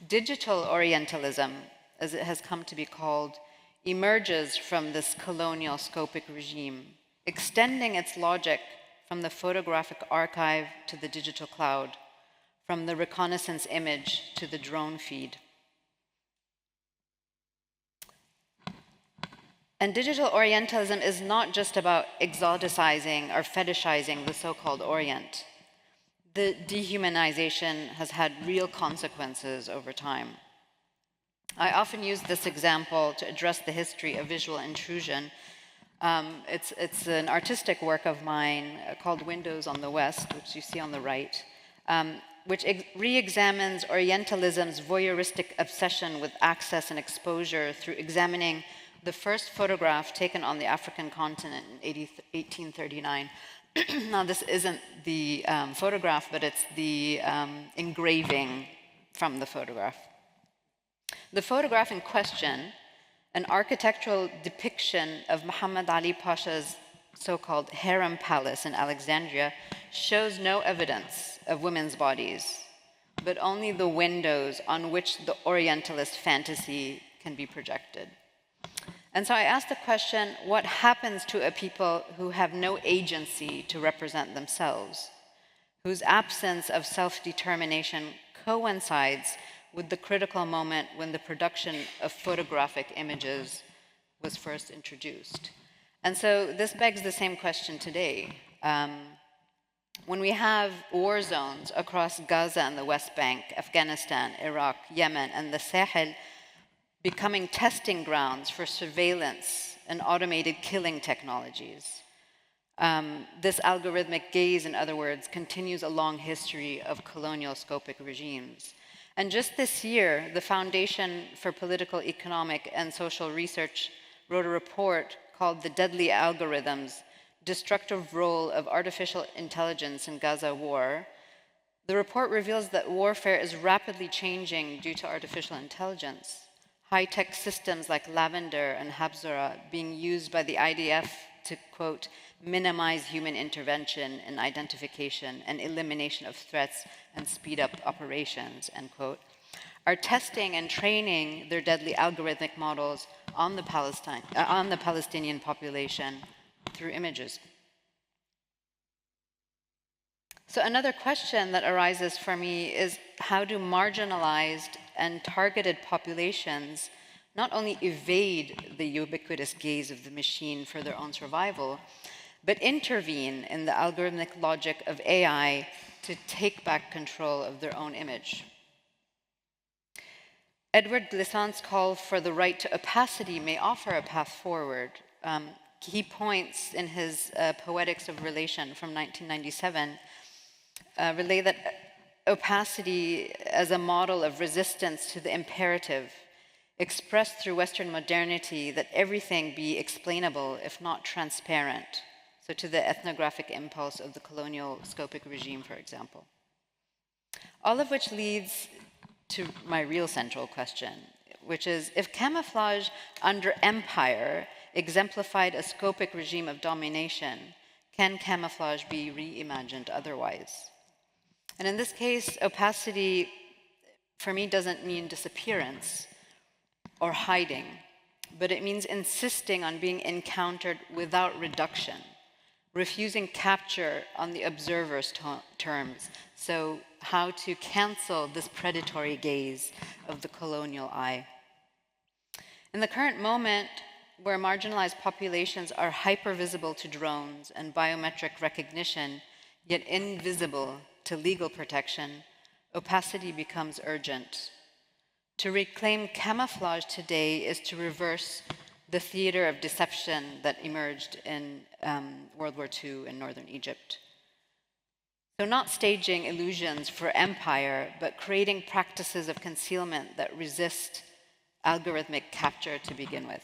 Digital Orientalism, as it has come to be called, emerges from this colonial scopic regime, extending its logic from the photographic archive to the digital cloud, from the reconnaissance image to the drone feed. And digital Orientalism is not just about exoticizing or fetishizing the so-called Orient. The dehumanization has had real consequences over time. I often use this example to address the history of visual intrusion. It's an artistic work of mine called Windows on the West, which you see on the right, which re-examines Orientalism's voyeuristic obsession with access and exposure through examining the first photograph taken on the African continent in 1839. Now, this isn't the photograph, but it's the engraving from the photograph. The photograph in question, an architectural depiction of Muhammad Ali Pasha's so-called harem palace in Alexandria, shows no evidence of women's bodies, but only the windows on which the Orientalist fantasy can be projected. And so I asked the question, what happens to a people who have no agency to represent themselves, whose absence of self-determination coincides with the critical moment when the production of photographic images was first introduced? And so this begs the same question today. When we have war zones across Gaza and the West Bank, Afghanistan, Iraq, Yemen, and the Sahel becoming testing grounds for surveillance and automated killing technologies, this algorithmic gaze, in other words, continues a long history of colonial scopic regimes. And just this year, the Foundation for Political, Economic, and Social Research wrote a report called The Deadly Algorithms: Destructive Role of Artificial Intelligence in Gaza War. The report reveals that warfare is rapidly changing due to artificial intelligence. High-tech systems like Lavender and Habzora being used by the IDF to, quote, minimize human intervention and identification and elimination of threats and speed up operations, end quote, are testing and training their deadly algorithmic models on the Palestinian population through images. So another question that arises for me is, how do marginalized and targeted populations not only evade the ubiquitous gaze of the machine for their own survival, but intervene in the algorithmic logic of AI to take back control of their own image? Edward Glissant's call for the right to opacity may offer a path forward. He points in his Poetics of Relation from 1997, relay that opacity as a model of resistance to the imperative expressed through Western modernity that everything be explainable if not transparent, so to the ethnographic impulse of the colonial scopic regime, for example. All of which leads to my real central question, which is, if camouflage under empire exemplified a scopic regime of domination, can camouflage be reimagined otherwise? And in this case, opacity, for me, doesn't mean disappearance or hiding, but it means insisting on being encountered without reduction, refusing capture on the observer's terms. So how to cancel this predatory gaze of the colonial eye. In the current moment, where marginalized populations are hypervisible to drones and biometric recognition, yet invisible to legal protection, opacity becomes urgent. To reclaim camouflage today is to reverse the theater of deception that emerged in World War II in northern Egypt. So not staging illusions for empire, but creating practices of concealment that resist algorithmic capture to begin with.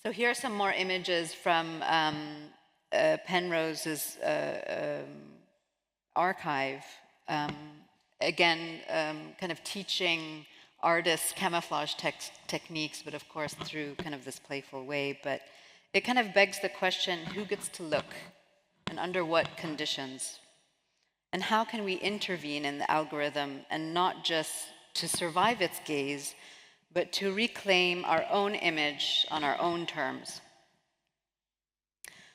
So here are some more images from Penrose's archive. Again, kind of teaching artists camouflage techniques, but of course through kind of this playful way. But it kind of begs the question, who gets to look and under what conditions? And how can we intervene in the algorithm and not just to survive its gaze, but to reclaim our own image on our own terms?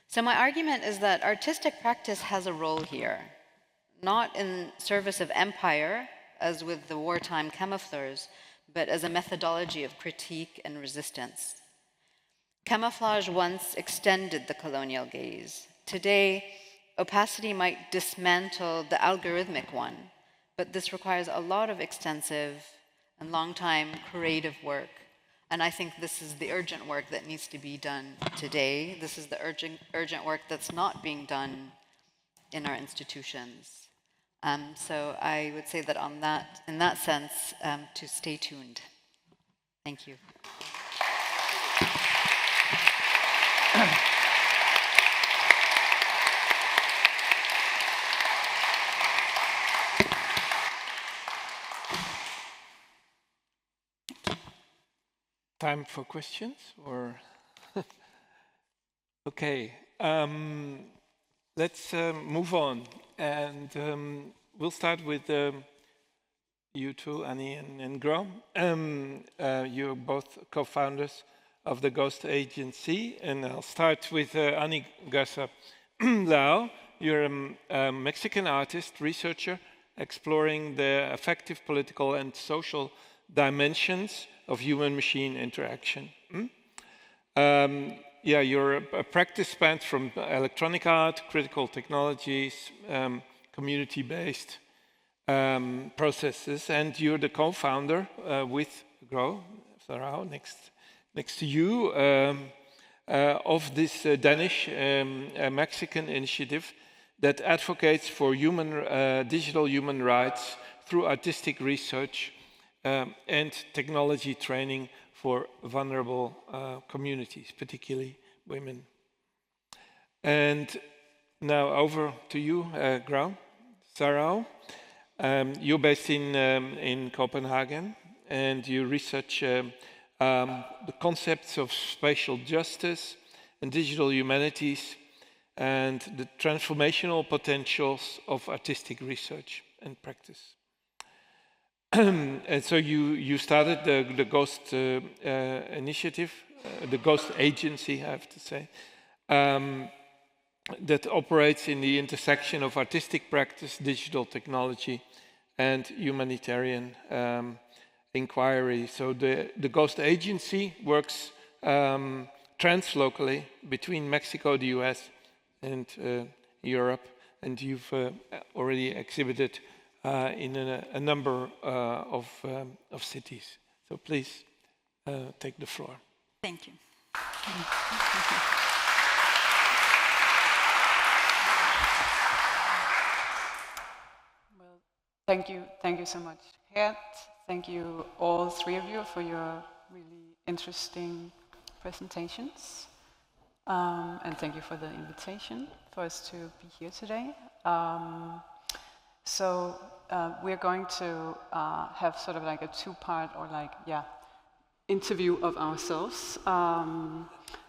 So my argument is that artistic practice has a role here, not in service of empire, as with the wartime camoufleurs, but as a methodology of critique and resistance. Camouflage once extended the colonial gaze. Today, opacity might dismantle the algorithmic one, but this requires a lot of extensive and long-time creative work. And I think this is the urgent work that needs to be done today. This is the urgent work that's not being done in our institutions. So I would say that in that sense, to stay tuned. Thank you. Time for questions, or okay, let's move on, and we'll start with you two, Anni and Gro. You're both co-founders of the Ghost Agency, and I'll start with Anni Garza. You're a Mexican artist, researcher, exploring the effective political and social dimensions of human-machine interaction. Yeah, your practice spans from electronic art, critical technologies, community-based processes, and you're the co-founder with Gro, Sarauw, next to you, of this Danish Mexican initiative that advocates for digital human rights through artistic research and technology training for vulnerable communities, particularly women. And now over to you, Gro. Sarauw, you're based in Copenhagen, and you research the concepts of spatial justice and digital humanities and the transformational potentials of artistic research and practice. And so you started the Ghost initiative, the Ghost Agency, I have to say, that operates in the intersection of artistic practice, digital technology, and humanitarian inquiry. So the Ghost Agency works translocally between Mexico, the US, and Europe, and you've already exhibited in a number of cities. So please take the floor. Thank you. Well, thank you so much, Geert. Thank you, all three of you, for your really interesting presentations. And thank you for the invitation for us to be here today. So we're going to have sort of like a two-part or interview of ourselves.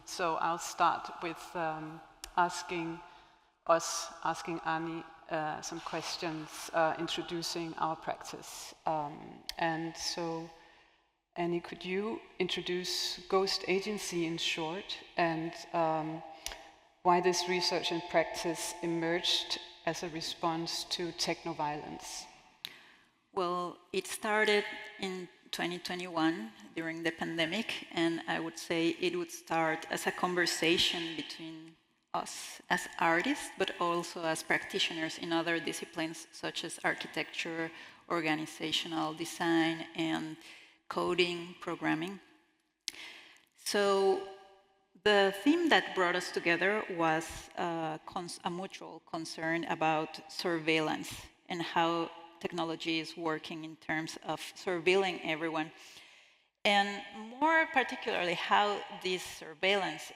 So I'll start with asking Anni some questions, introducing our practice. And so, Anni, could you introduce Ghost Agency in short, and why this research and practice emerged as a response to technoviolence? Well, it started in 2021 during the pandemic, and I would say it would start as a conversation between us as artists, but also as practitioners in other disciplines such as architecture, organizational design, and coding, programming. So the theme that brought us together was a mutual concern about surveillance and how technology is working in terms of surveilling everyone. and more particularly how this surveillance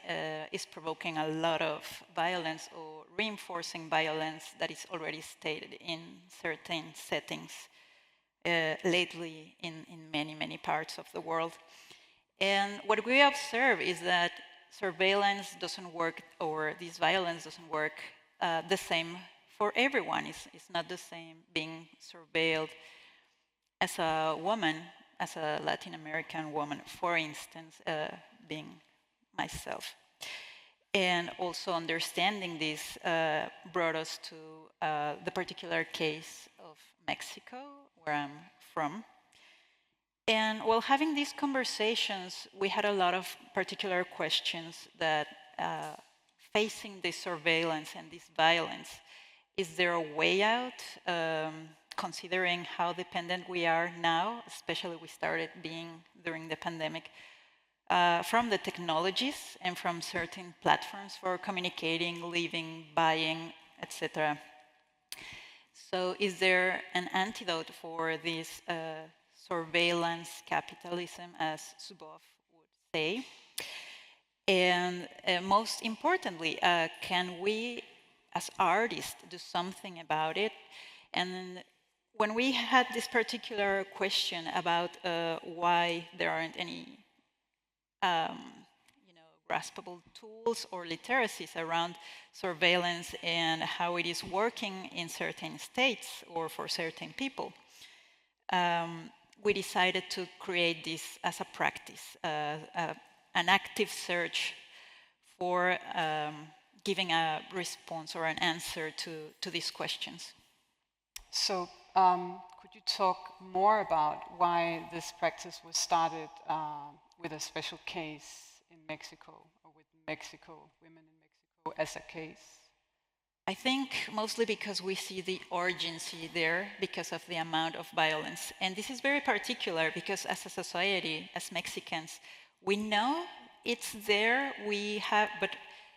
is provoking a lot of violence or reinforcing violence that is already stated in certain settings lately in many, many parts of the world. And what we observe is that surveillance doesn't work, or this violence doesn't work the same for everyone. It's not the same being surveilled as a woman, as a Latin American woman, for instance, being myself. And also understanding this brought us to the particular case of Mexico, where I'm from. And while having these conversations, we had a lot of particular questions that facing this surveillance and this violence, is there a way out, considering how dependent we are now, especially we started being during the pandemic, from the technologies and from certain platforms for communicating, living, buying, etc. So is there an antidote for this surveillance capitalism, as Zuboff would say? And most importantly, can we as artists do something about it? And when we had this particular question about why there aren't any graspable tools or literacies around surveillance and how it is working in certain states or for certain people, we decided to create this as a practice, an active search for giving a response or an answer to these questions. So could you talk more about why this practice was started with a special case in Mexico, or with Mexico, women in Mexico as a case? I think mostly because we see the urgency there because of the amount of violence. And this is very particular because as a society, as Mexicans, we know it's there, but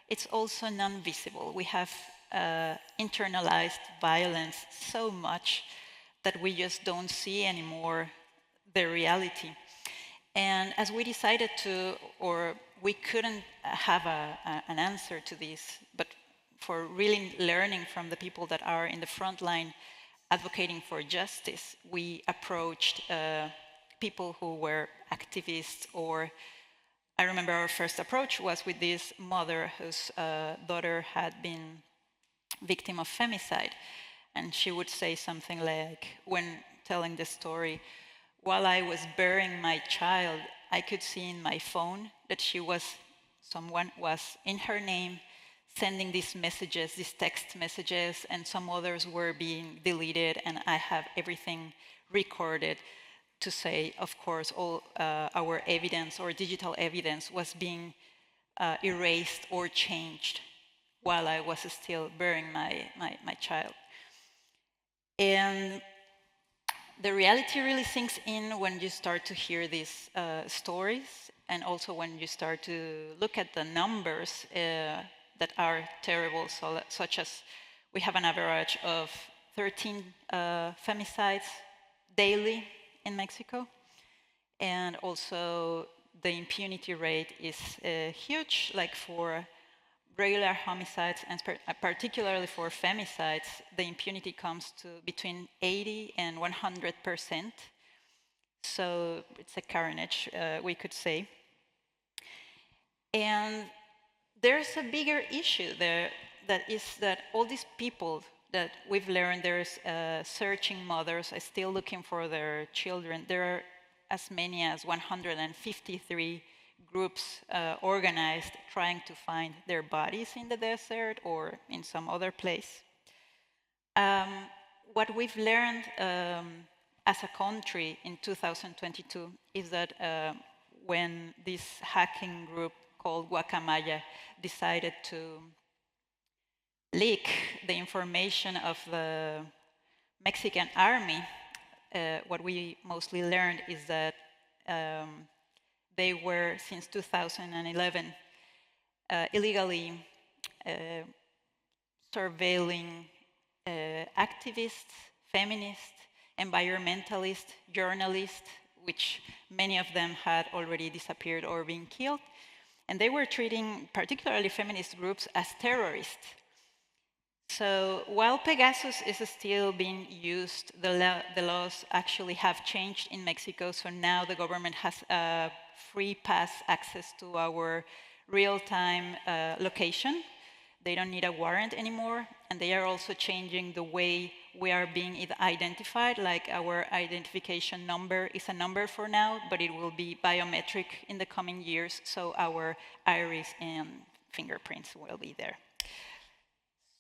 it's also non-visible. We have internalized violence so much that we just don't see anymore the reality. And as we decided to, or we couldn't have an answer to this, but for really learning from the people that are in the front line advocating for justice, we approached people who were activists, or I remember our first approach was with this mother whose daughter had been victim of femicide. And she would say something like, when telling the story, while I was burying my child, I could see in my phone that someone was in her name sending these messages, these text messages, and some others were being deleted, and I have everything recorded to say, of course, all our evidence or digital evidence was being erased or changed while I was still burying my child. And the reality really sinks in when you start to hear these stories, and also when you start to look at the numbers that are terrible, such as we have an average of 13 femicides daily in Mexico, and also the impunity rate is huge, like for regular homicides, and particularly for femicides, the impunity comes to between 80 and 100%. So it's a carnage, we could say. And there's a bigger issue there, that is that all these people that we've learned, there's searching mothers are still looking for their children. There are as many as 153 groups organized trying to find their bodies in the desert or in some other place. What we've learned as a country in 2022 is that when this hacking group called Guacamaya decided to leak the information of the Mexican army, what we mostly learned is that they were, since 2011, illegally surveilling activists, feminists, environmentalists, journalists, which many of them had already disappeared or been killed. And they were treating particularly feminist groups as terrorists. So while Pegasus is still being used, the laws actually have changed in Mexico. So now the government has free pass access to our real-time location. They don't need a warrant anymore. And they are also changing the way we are being identified. Like our identification number is a number for now, but it will be biometric in the coming years. So our iris and fingerprints will be there.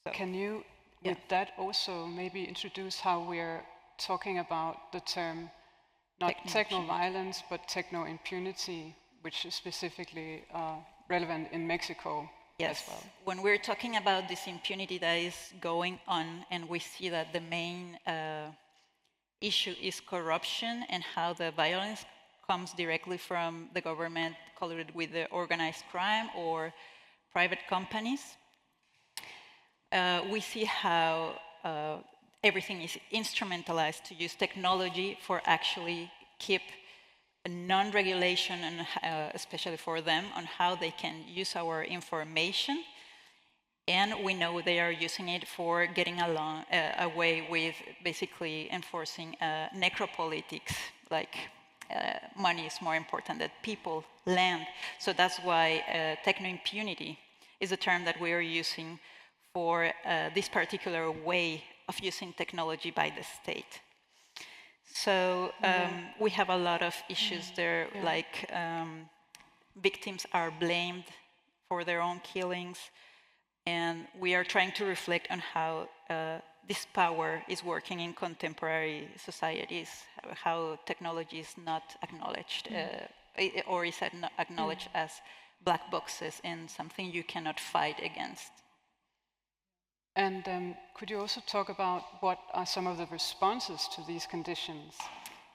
So, can you, with that also, maybe introduce how we're talking about the term, not techno-violence, but techno-impunity, which is specifically relevant in Mexico as well? When we're talking about this impunity that is going on, and we see that the main issue is corruption and how the violence comes directly from the government colluded with the organized crime or private companies, we see how everything is instrumentalized to use technology for actually keep a non-regulation, and especially for them, on how they can use our information. And we know they are using it for getting away with basically enforcing necropolitics, like money is more important than people, land. So that's why techno-impunity is a term that we are using for this particular way of using technology by the state. So we have a lot of issues there, like victims are blamed for their own killings, and we are trying to reflect on how this power is working in contemporary societies, how technology is not acknowledged, or is not acknowledged as black boxes and something you cannot fight against. And could you also talk about what are some of the responses to these conditions,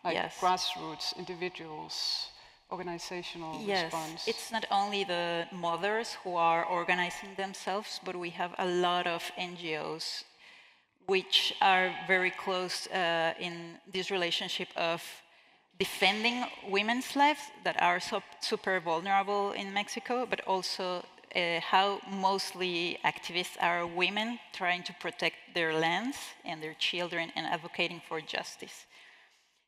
like grassroots, individuals, organizational response? It's not only the mothers who are organizing themselves, but we have a lot of NGOs which are very close in this relationship of defending women's lives that are super vulnerable in Mexico, but also how mostly activists are women trying to protect their lands and their children and advocating for justice.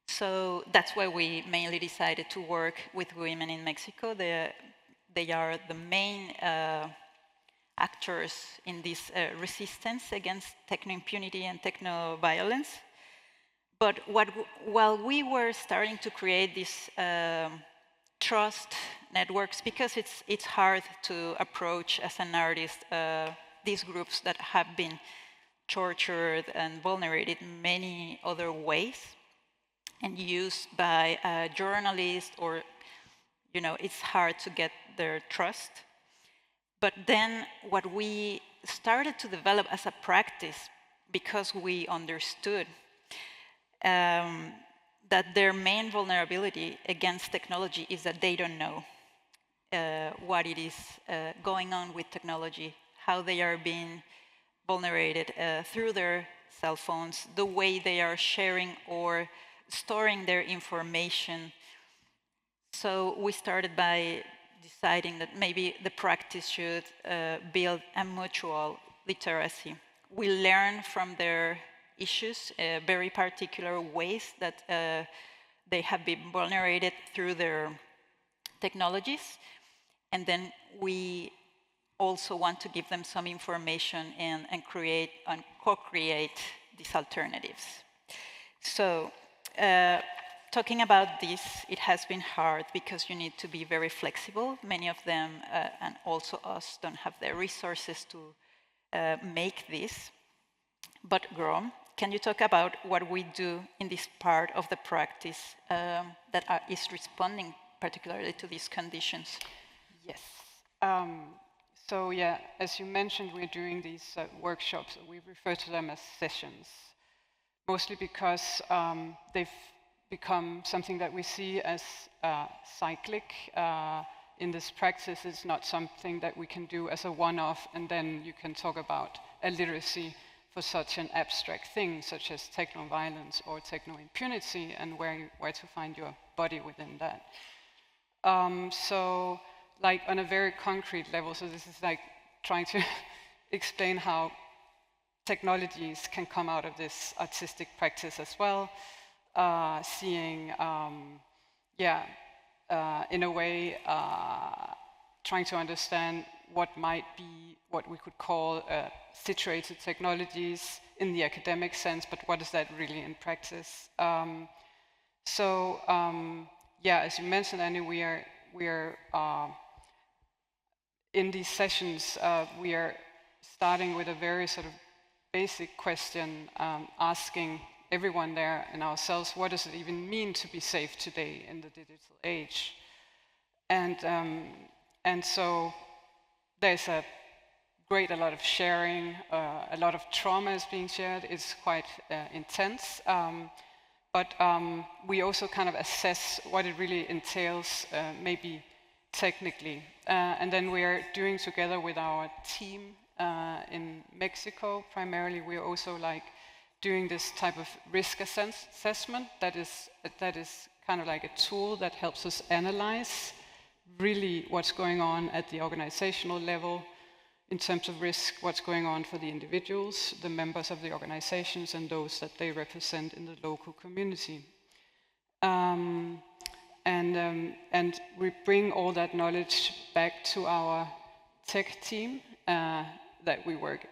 So that's why we mainly decided to work with women in Mexico. They are the main actors in this resistance against techno-impunity and techno-violence. But while we were starting to create these trust networks, because it's hard to approach as an artist these groups that have been tortured and vulnerated in many other ways and used by journalists, or it's hard to get their trust. But then what we started to develop as a practice, because we understood that their main vulnerability against technology is that they don't know what it is going on with technology, how they are being vulnerated through their cell phones, the way they are sharing or storing their information. So we started by deciding that maybe the practice should build a mutual literacy. We learn from their issues, very particular ways that they have been vulnerated through their technologies. And then we also want to give them some information and create and co-create these alternatives. So talking about this, it has been hard because you need to be very flexible. Many of them, and also us, don't have the resources to make this. But Grom, can you talk about what we do in this part of the practice that is responding particularly to these conditions? Yes. So yeah, as you mentioned, we're doing these workshops. We refer to them as sessions, mostly because they've become something that we see as cyclic in this practice. It's not something that we can do as a one-off and then you can talk about a literacy for such an abstract thing, such as techno-violence or techno-impunity, and where to find your body within that. So like on a very concrete level, so this is like trying to explain how technologies can come out of this artistic practice as well, seeing, in a way, trying to understand what might be what we could call situated technologies in the academic sense, but what is that really in practice? As you mentioned, Anni, we are in these sessions, we are starting with a very sort of basic question, asking everyone there and ourselves, what does it even mean to be safe today in the digital age? And so there's a lot of sharing, a lot of trauma is being shared. It's quite intense, but we also kind of assess what it really entails, maybe technically. And then we are doing together with our team in Mexico, primarily, we are also like doing this type of risk assessment that is kind of like a tool that helps us analyze really what's going on at the organizational level in terms of risk, what's going on for the individuals, the members of the organizations, and those that they represent in the local community. And we bring all that knowledge back to our tech team that we work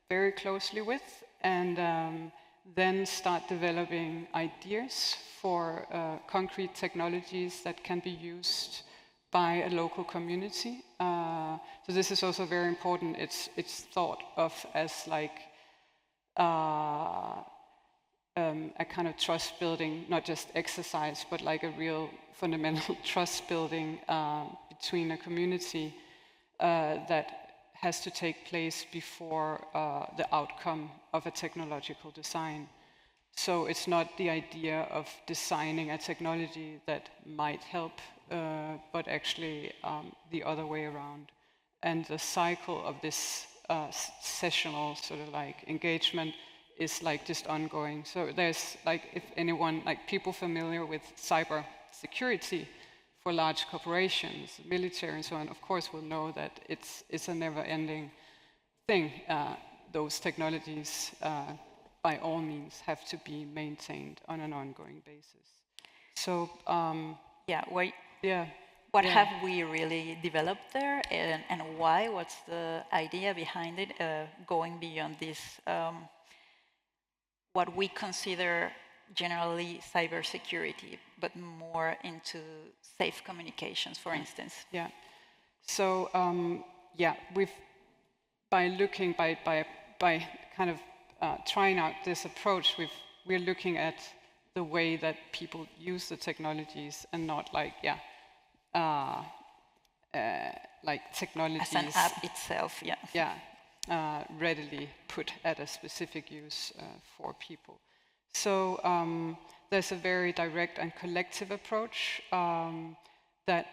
very closely with, and then start developing ideas for concrete technologies that can be used by a local community. So this is also very important. It's thought of as like a kind of trust building, not just exercise, but like a real fundamental trust building between a community that has to take place before the outcome of a technological design. So it's not the idea of designing a technology that might help, but actually the other way around. And the cycle of this sessional sort of like engagement is like just ongoing. So there's like, if anyone, like people familiar with cyber security for large corporations, military and so on, of course will know that it's a never-ending thing. Those technologies, by all means, have to be maintained on an ongoing basis. So, what have we really developed there, and why? What's the idea behind it, going beyond this, what we consider generally cybersecurity, but more into safe communications, for instance? Yeah. So, we've, by kind of trying out this approach, we're looking at the way that people use the technologies, and not like, like technologies as an app itself, readily put at a specific use for people. So there's a very direct and collective approach that,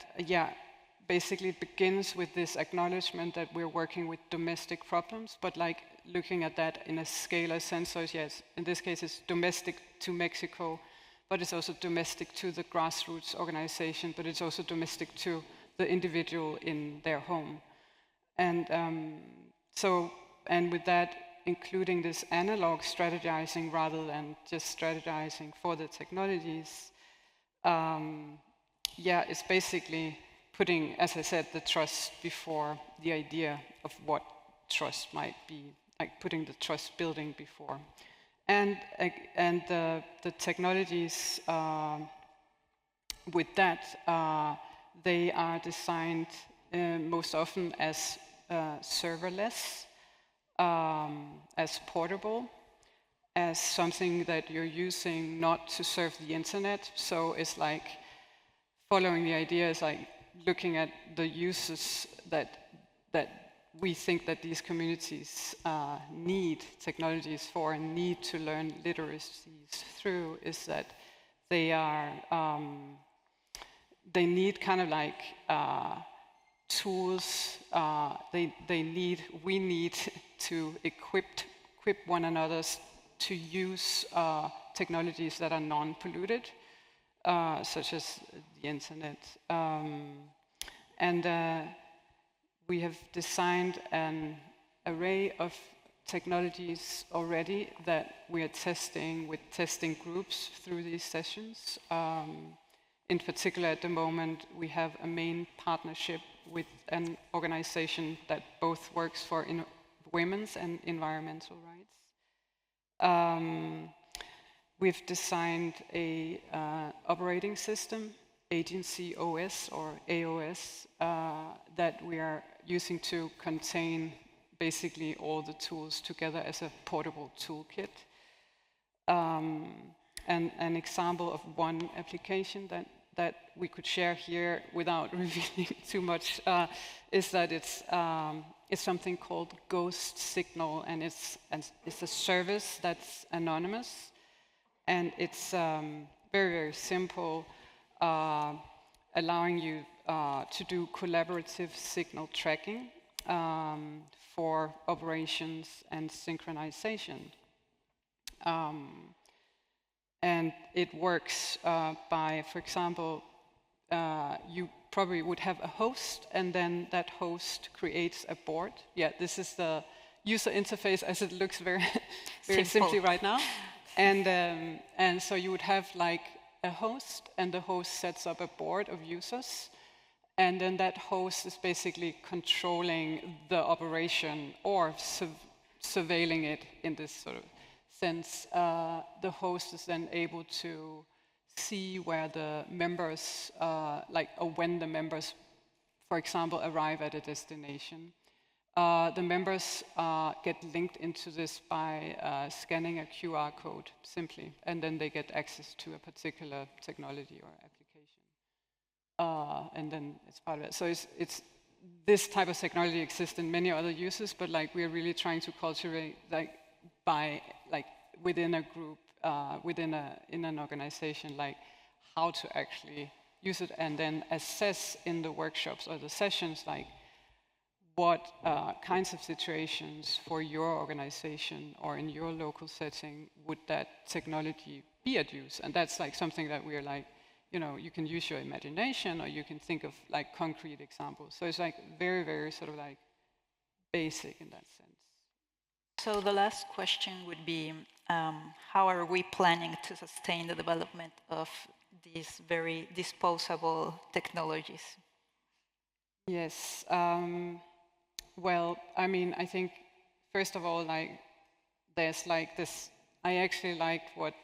basically begins with this acknowledgement that we're working with domestic problems, but like looking at that in a scalar sense. So yes, in this case, it's domestic to Mexico, but it's also domestic to the grassroots organization, but it's also domestic to the individual in their home. And and with that, including this analog strategizing rather than just strategizing for the technologies, it's basically putting, as I said, the trust before the idea of what trust might be, like putting the trust building before. And the technologies with that, they are designed most often as serverless, as portable, as something that you're using not to serve the internet. So it's like following the idea is like looking at the uses that we think that these communities need technologies for and need to learn literacies through, is that they are they need kind of like tools. We need to equip one another to use technologies that are non-polluted, such as the internet. And we have designed an array of technologies already that we are testing with testing groups through these sessions. In particular, at the moment, we have a main partnership with an organization that both works for women's and environmental rights. We've designed a operating system, Agency OS or AOS, that we are using to contain basically all the tools together as a portable toolkit. And an example of one application that we could share here without revealing too much is that it's something called Ghost Signal, and it's a service that's anonymous, and it's very, very simple, allowing you to do collaborative signal tracking for operations and synchronization. And it works by, for example, you probably would have a host, and then that host creates a board. Yeah, this is the user interface as it looks very, very simply right now. And so you would have like a host, and the host sets up a board of users, and then that host is basically controlling the operation or surveilling it in this sort of sense. The host is then able to see where the members, or when the members, for example, arrive at a destination. The members get linked into this by scanning a QR code, simply, and then they get access to a particular technology or application. And then it's part of it. So it's this type of technology exists in many other uses, but like we're really trying to cultivate within a group, in an organization, like how to actually use it, and then assess in the workshops or the sessions, like what kinds of situations for your organization or in your local setting would that technology be at use. And that's like something that we're like, you can use your imagination, or you can think of like concrete examples. So it's like very, very sort of like basic in that sense. So the last question would be, how are we planning to sustain the development of these very disposable technologies? Yes. Well, I mean, I think, first of all, like, there's like this, I actually liked what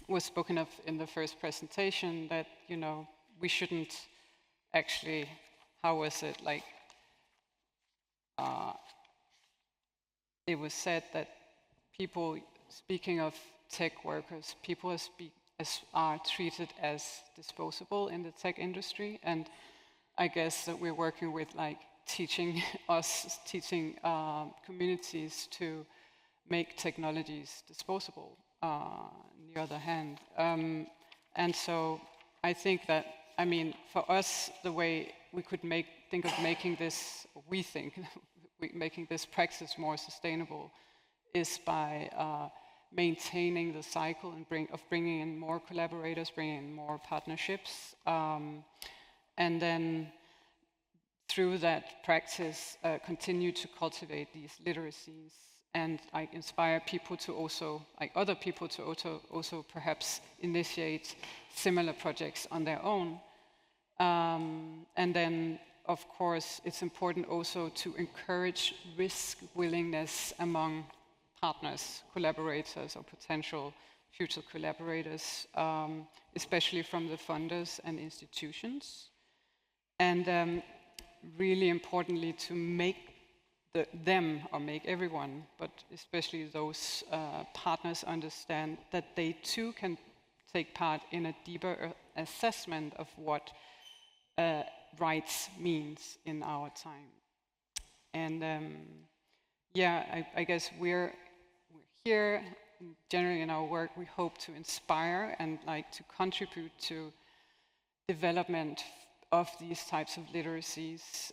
was spoken of in the first presentation, that, we shouldn't actually, how was it, like, it was said that people, speaking of tech workers, people are treated as disposable in the tech industry, and I guess that we're working with like teaching communities to make technologies disposable, on the other hand. And so I think that, I mean, for us, the way we could think of making this, making this practice more sustainable is by maintaining the cycle and bringing in more collaborators, bringing in more partnerships, and then through that practice continue to cultivate these literacies and like inspire people to also, like other people to also perhaps initiate similar projects on their own. And then, of course, it's important also to encourage risk willingness among partners, collaborators, or potential future collaborators, especially from the funders and institutions. And really importantly, to make make everyone, but especially those partners, understand that they too can take part in a deeper assessment of what rights means in our time. And I guess we're here, generally in our work, we hope to inspire and like to contribute to development of these types of literacies.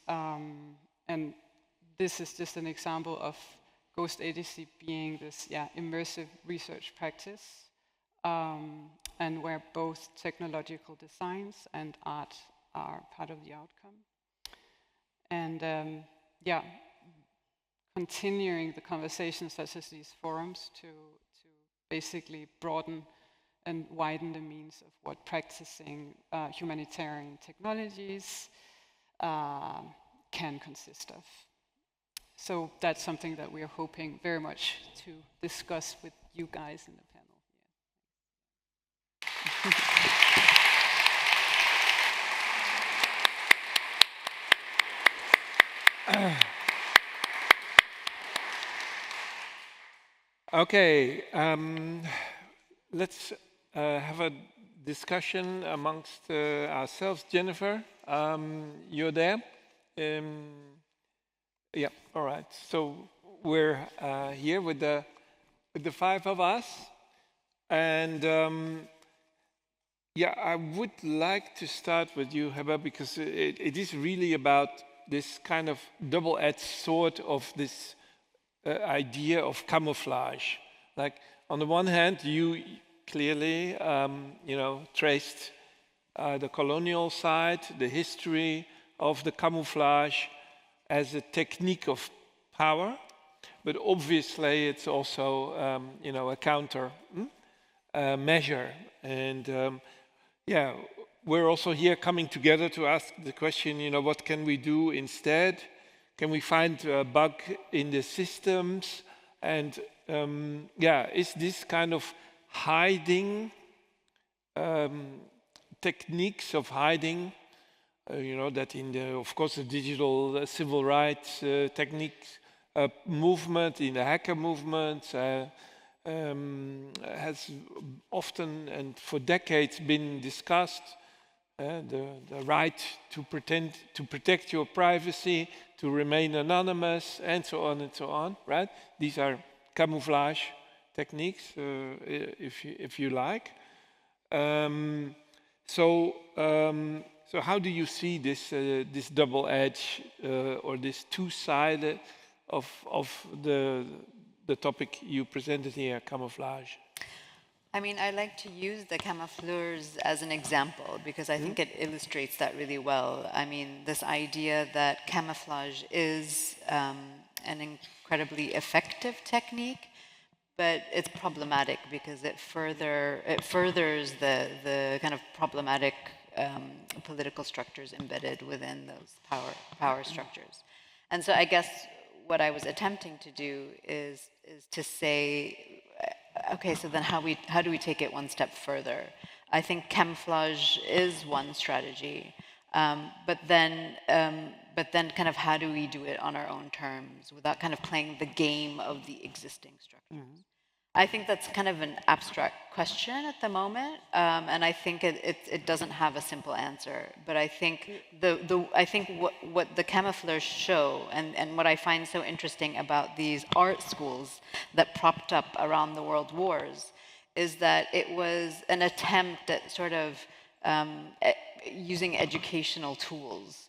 And this is just an example of Ghost Agency being this immersive research practice and where both technological designs and art are part of the outcome. And yeah, continuing the conversations such as these forums to basically broaden and widen the means of what practicing humanitarian technologies can consist of. So that's something that we are hoping very much to discuss with you guys in the panel. Okay, let's have a discussion amongst ourselves. Jennifer, you're there? Yeah, all right. So we're here with the five of us. And yeah, I would like to start with you, Heba, because it is really about this kind of double-edged sword of this idea of camouflage. Like, on the one hand, you clearly, you know, traced the colonial side, the history of the camouflage as a technique of power, but obviously it's also, you know, a counter measure. And yeah, we're also here coming together to ask the question, you know, what can we do instead? Can we find a bug in the systems? And yeah, is this kind of hiding, techniques of hiding, you know, that in the, of course, the digital civil rights techniques movement, in the hacker movement, has often and for decades been discussed. The right to protect your privacy, to remain anonymous, and so on, right? These are camouflage techniques, if you like. So how do you see this this double edge or this two-sided of the topic you presented here, camouflage? I mean, I like to use the camoufleurs as an example because I think it illustrates that really well. I mean, this idea that camouflage is an incredibly effective technique, but it's problematic because it furthers the kind of problematic political structures embedded within those power structures. And so I guess what I was attempting to do is to say, okay, so then how do we take it one step further? I think camouflage is one strategy, but then kind of how do we do it on our own terms without kind of playing the game of the existing structures? I think that's kind of an abstract question at the moment, and I think it doesn't have a simple answer. But I think what the camoufleurs show, and what I find so interesting about these art schools that propped up around the world wars, is that it was an attempt at sort of using educational tools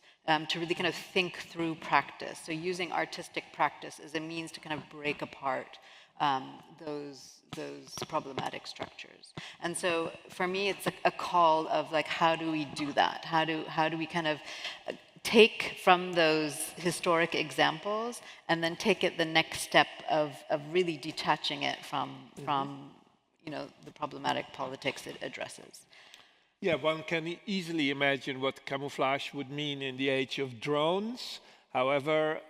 to really kind of think through practice. So using artistic practice as a means to kind of break apart those problematic structures. And so for me, it's a call of like, how do we do that? How do we kind of take from those historic examples and then take it the next step of really detaching it from you know, the problematic politics it addresses? Yeah, one can easily imagine what camouflage would mean in the age of drones. However,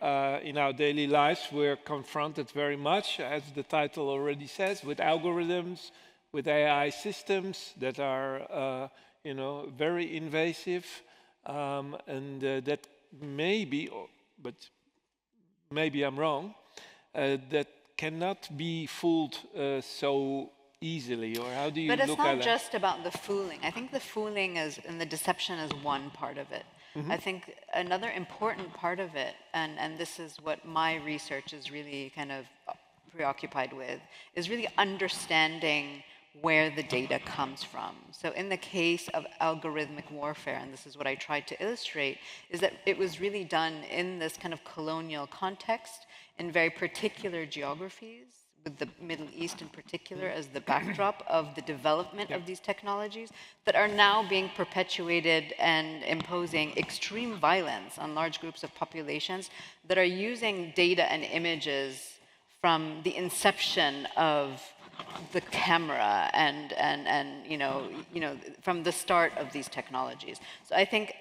in our daily lives, we're confronted very much, as the title already says, with algorithms, with AI systems that are, you know, very invasive, and that maybe, but maybe I'm wrong, that cannot be fooled so easily. Or how do you look at that? But it's not just about the fooling. I think the fooling and the deception is one part of it. I think another important part of it, and this is what my research is really kind of preoccupied with, is really understanding where the data comes from. So in the case of algorithmic warfare, and this is what I tried to illustrate, is that it was really done in this kind of colonial context, in very particular geographies, with the Middle East in particular as the backdrop of the development of these technologies that are now being perpetuated and imposing extreme violence on large groups of populations that are using data and images from the inception of the camera and from the start of these technologies. So I think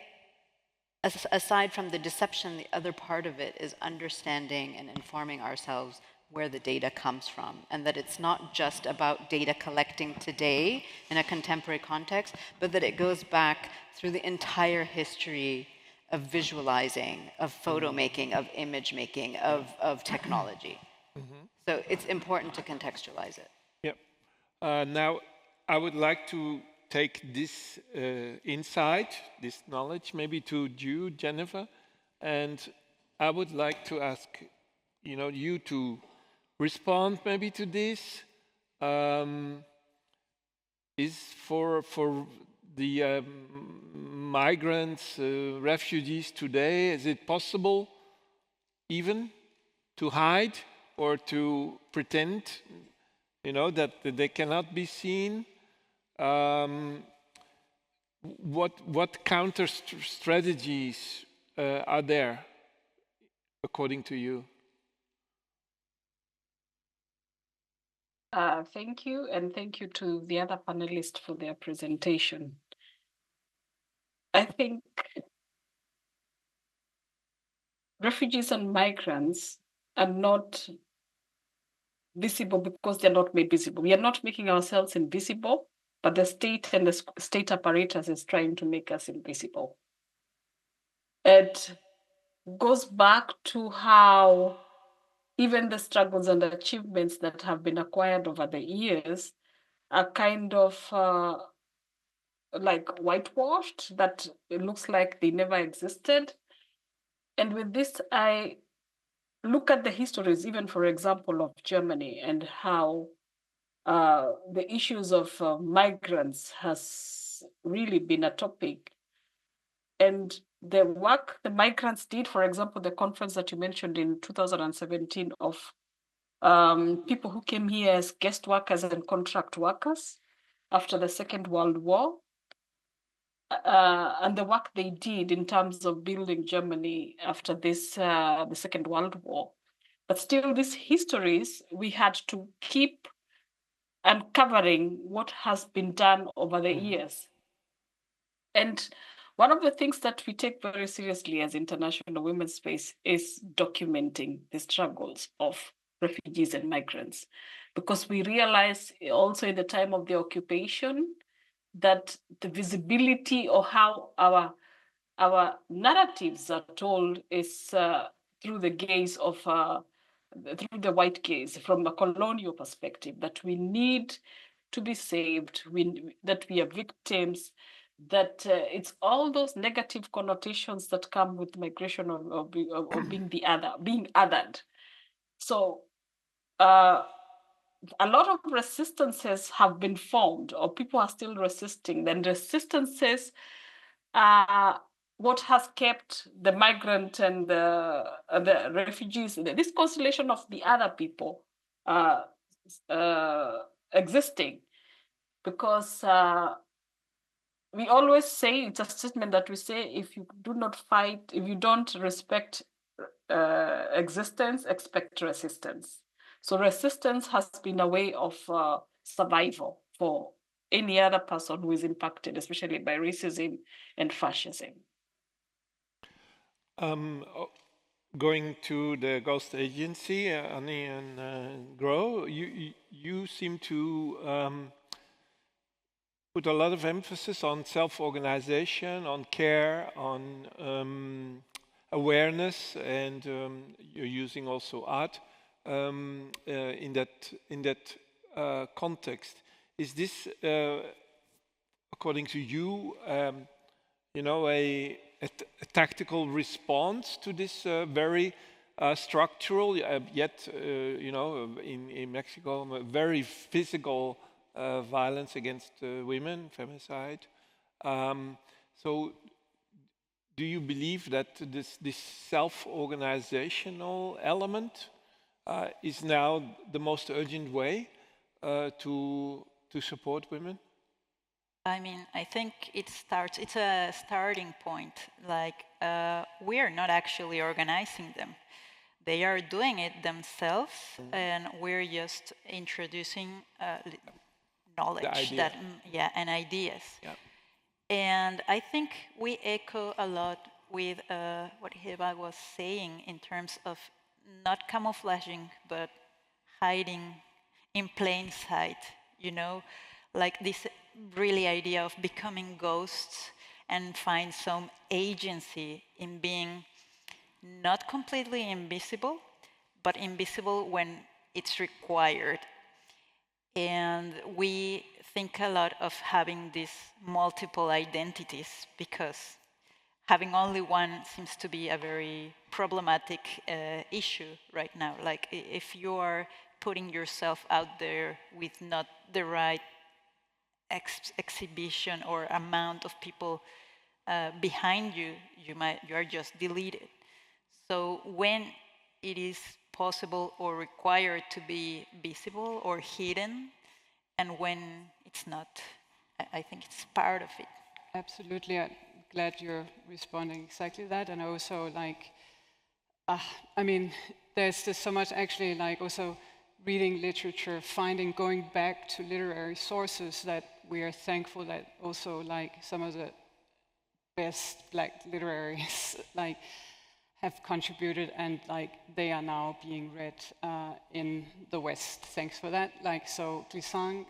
aside from the deception, the other part of it is understanding and informing ourselves where the data comes from, and that it's not just about data collecting today in a contemporary context, but that it goes back through the entire history of visualizing, of photo making, of image making, of technology. So it's important to contextualize it. Yeah. Now, I would like to take this insight, this knowledge, maybe to you, Jennifer, and I would like to ask, you to respond maybe to this. Is for the migrants, refugees today, is it possible even to hide or to pretend, that they cannot be seen? What counter strategies are there, according to you? Thank you, and thank you to the other panelists for their presentation. I think refugees and migrants are not visible because they're not made visible. We are not making ourselves invisible, but the state and the state apparatus is trying to make us invisible. It goes back to how even the struggles and achievements that have been acquired over the years are kind of like whitewashed, that it looks like they never existed. And with this, I look at the histories, even for example, of Germany, and how the issues of migrants has really been a topic. And the work the migrants did, for example, the conference that you mentioned in 2017 of people who came here as guest workers and contract workers after the Second World War, and the work they did in terms of building Germany after this, the Second World War. But still, these histories, we had to keep uncovering what has been done over the years. And one of the things that we take very seriously as International Women's Space is documenting the struggles of refugees and migrants, because we realize also in the time of the occupation that the visibility of how our narratives are told is through the gaze of through the white gaze, from a colonial perspective, that we need to be saved, that we are victims, that it's all those negative connotations that come with migration or being the other, being othered. So a lot of resistances have been formed, or people are still resisting. Then resistances are what has kept the migrant and the refugees, this constellation of the other people existing, because we always say, it's a statement that we say, if you do not fight, if you don't respect existence, expect resistance. So resistance has been a way of survival for any other person who is impacted, especially by racism and fascism. Going to the Ghost Agency, Anni and Grow, you seem to put a lot of emphasis on self-organization, on care, on awareness, and you're using also art in that context. Is this, according to you, a tactical response to this very structural, yet in Mexico, very physical violence against women, femicide? So, do you believe that this self-organizational element is now the most urgent way to support women? I mean, I think it's a starting point. Like, we are not actually organizing them. They are doing it themselves, and we're just introducing knowledge and ideas. Yeah. And I think we echo a lot with what Heba was saying in terms of not camouflaging, but hiding in plain sight, you know, like this really idea of becoming ghosts and find some agency in being not completely invisible, but invisible when it's required. And we think a lot of having these multiple identities because having only one seems to be a very problematic issue right now. Like if you are putting yourself out there with not the right exhibition or amount of people behind you, you are just deleted. So when it is possible or required to be visible or hidden, and when it's not, I think it's part of it. Absolutely, I'm glad you're responding exactly that, and also like, I mean, there's just so much actually like also reading literature, going back to literary sources that we are thankful that also like some of the best Black literaries like have contributed, and like they are now being read in the West. Thanks for that. Like so, Glissant,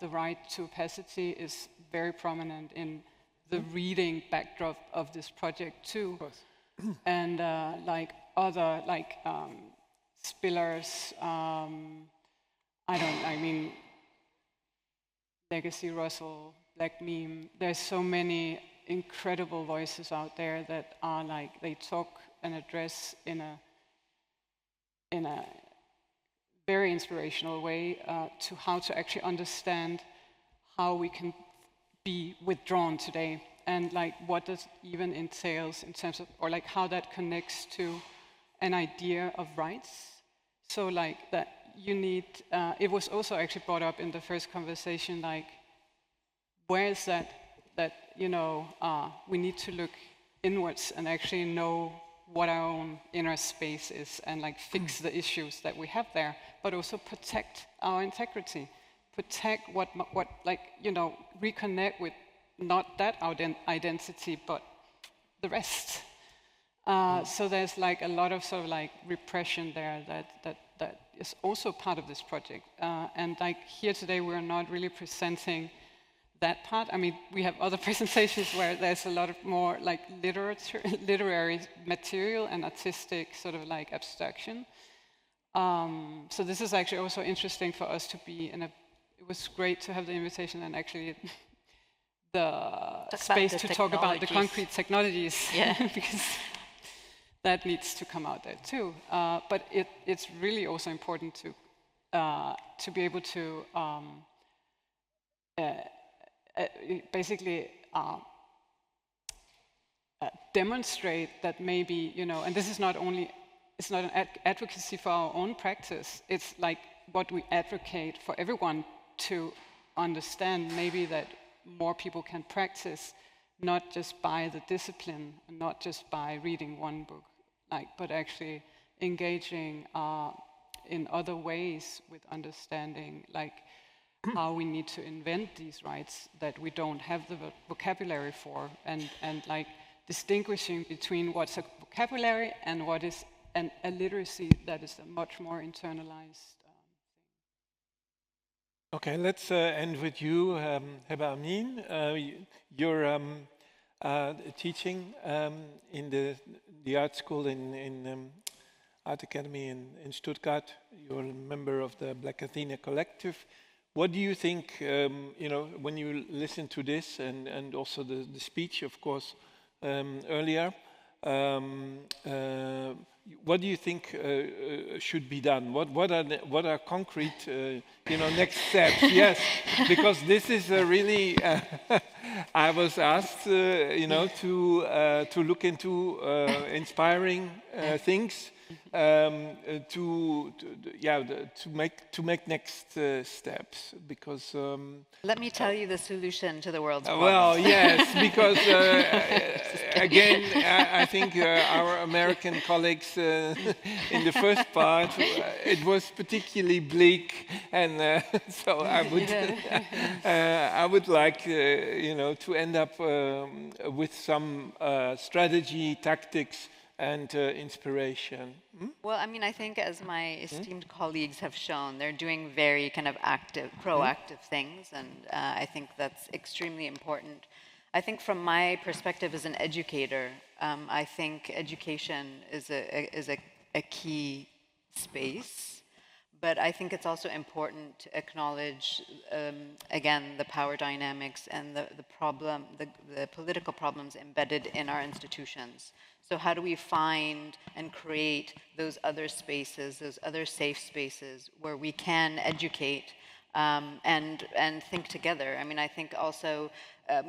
The Right to Opacity is very prominent in the reading backdrop of this project too, and like other like Spillers. I mean, Legacy Russell, Black Meme. There's so many incredible voices out there that are like they talk and address in a very inspirational way to how to actually understand how we can be withdrawn today, and like what this even entails in terms of, or like how that connects to an idea of rights. So like that you need, it was also actually brought up in the first conversation, like where is that you know, we need to look inwards and actually know what our own inner space is and like fix the issues that we have there, but also protect our integrity, protect what like, you know, reconnect with not that identity, but the rest. So there's like a lot of sort of like repression there that is also part of this project. And like here today, we're not really presenting that part. I mean, we have other presentations where there's a lot of more like literary material and artistic sort of like abstraction. So this is actually also interesting for us to be in a, it was great to have the invitation and actually the space to talk about the concrete technologies, because that needs to come out there too. But it's really also important to be able to basically demonstrate that maybe, you know, and this is not only, it's not an advocacy for our own practice, it's like what we advocate for everyone to understand, maybe that more people can practice, not just by the discipline, and not just by reading one book, like, but actually engaging in other ways with understanding, like, how we need to invent these rights that we don't have the vocabulary for, and like distinguishing between what's a vocabulary and what is a literacy that is a much more internalized thing. Okay, let's end with you, Heba Amin. You're teaching in the art school in Art Academy in Stuttgart. You're a member of the Black Athena Collective. What do you think, you know, when you listen to this and also the speech, of course, earlier, what do you think should be done? What are concrete, you know, next steps? Yes, because this is really. I was asked, you know, to look into inspiring things, to make next steps, because Let me tell you the solution to the world's well, problems. yes, because again, I think our American colleagues in the first part, it was particularly bleak, and so I would like, you know, to end up with some strategy, tactics, and inspiration. Well, I mean, I think as my esteemed colleagues have shown, they're doing very kind of active, proactive things, and I think that's extremely important. I think from my perspective as an educator, I think education is a key space, but I think it's also important to acknowledge, again, the power dynamics and the political problems embedded in our institutions. So how do we find and create those other spaces, those other safe spaces where we can educate and think together? I mean, I think also,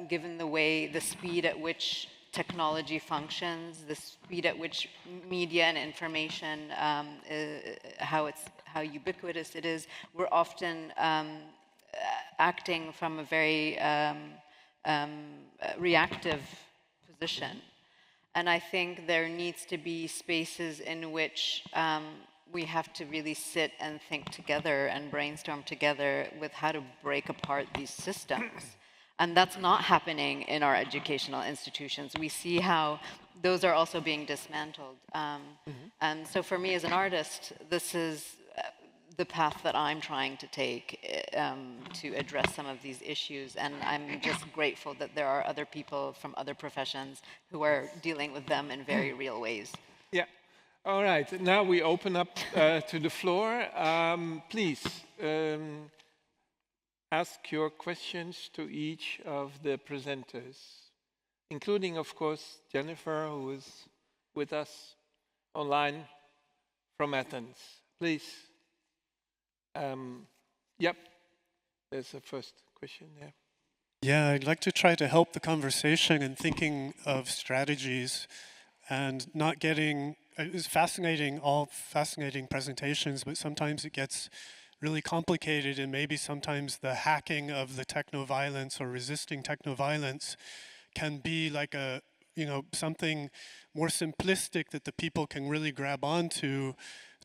given the speed at which technology functions, the speed at which media and information, how ubiquitous it is, we're often acting from a very reactive position. And I think there needs to be spaces in which we have to really sit and think together and brainstorm together with how to break apart these systems. And that's not happening in our educational institutions. We see how those are also being dismantled. And so for me as an artist, this is the path that I'm trying to take to address some of these issues. And I'm just grateful that there are other people from other professions who are dealing with them in very real ways. Yeah. All right. Now we open up to the floor. Please ask your questions to each of the presenters, including, of course, Jennifer, who is with us online from Athens. Please. Yep, there's a first question there. Yeah, I'd like to try to help the conversation in thinking of strategies and not getting, it was fascinating, all fascinating presentations, but sometimes it gets really complicated, and maybe sometimes the hacking of the technoviolence or resisting technoviolence can be like a, you know, something more simplistic that the people can really grab onto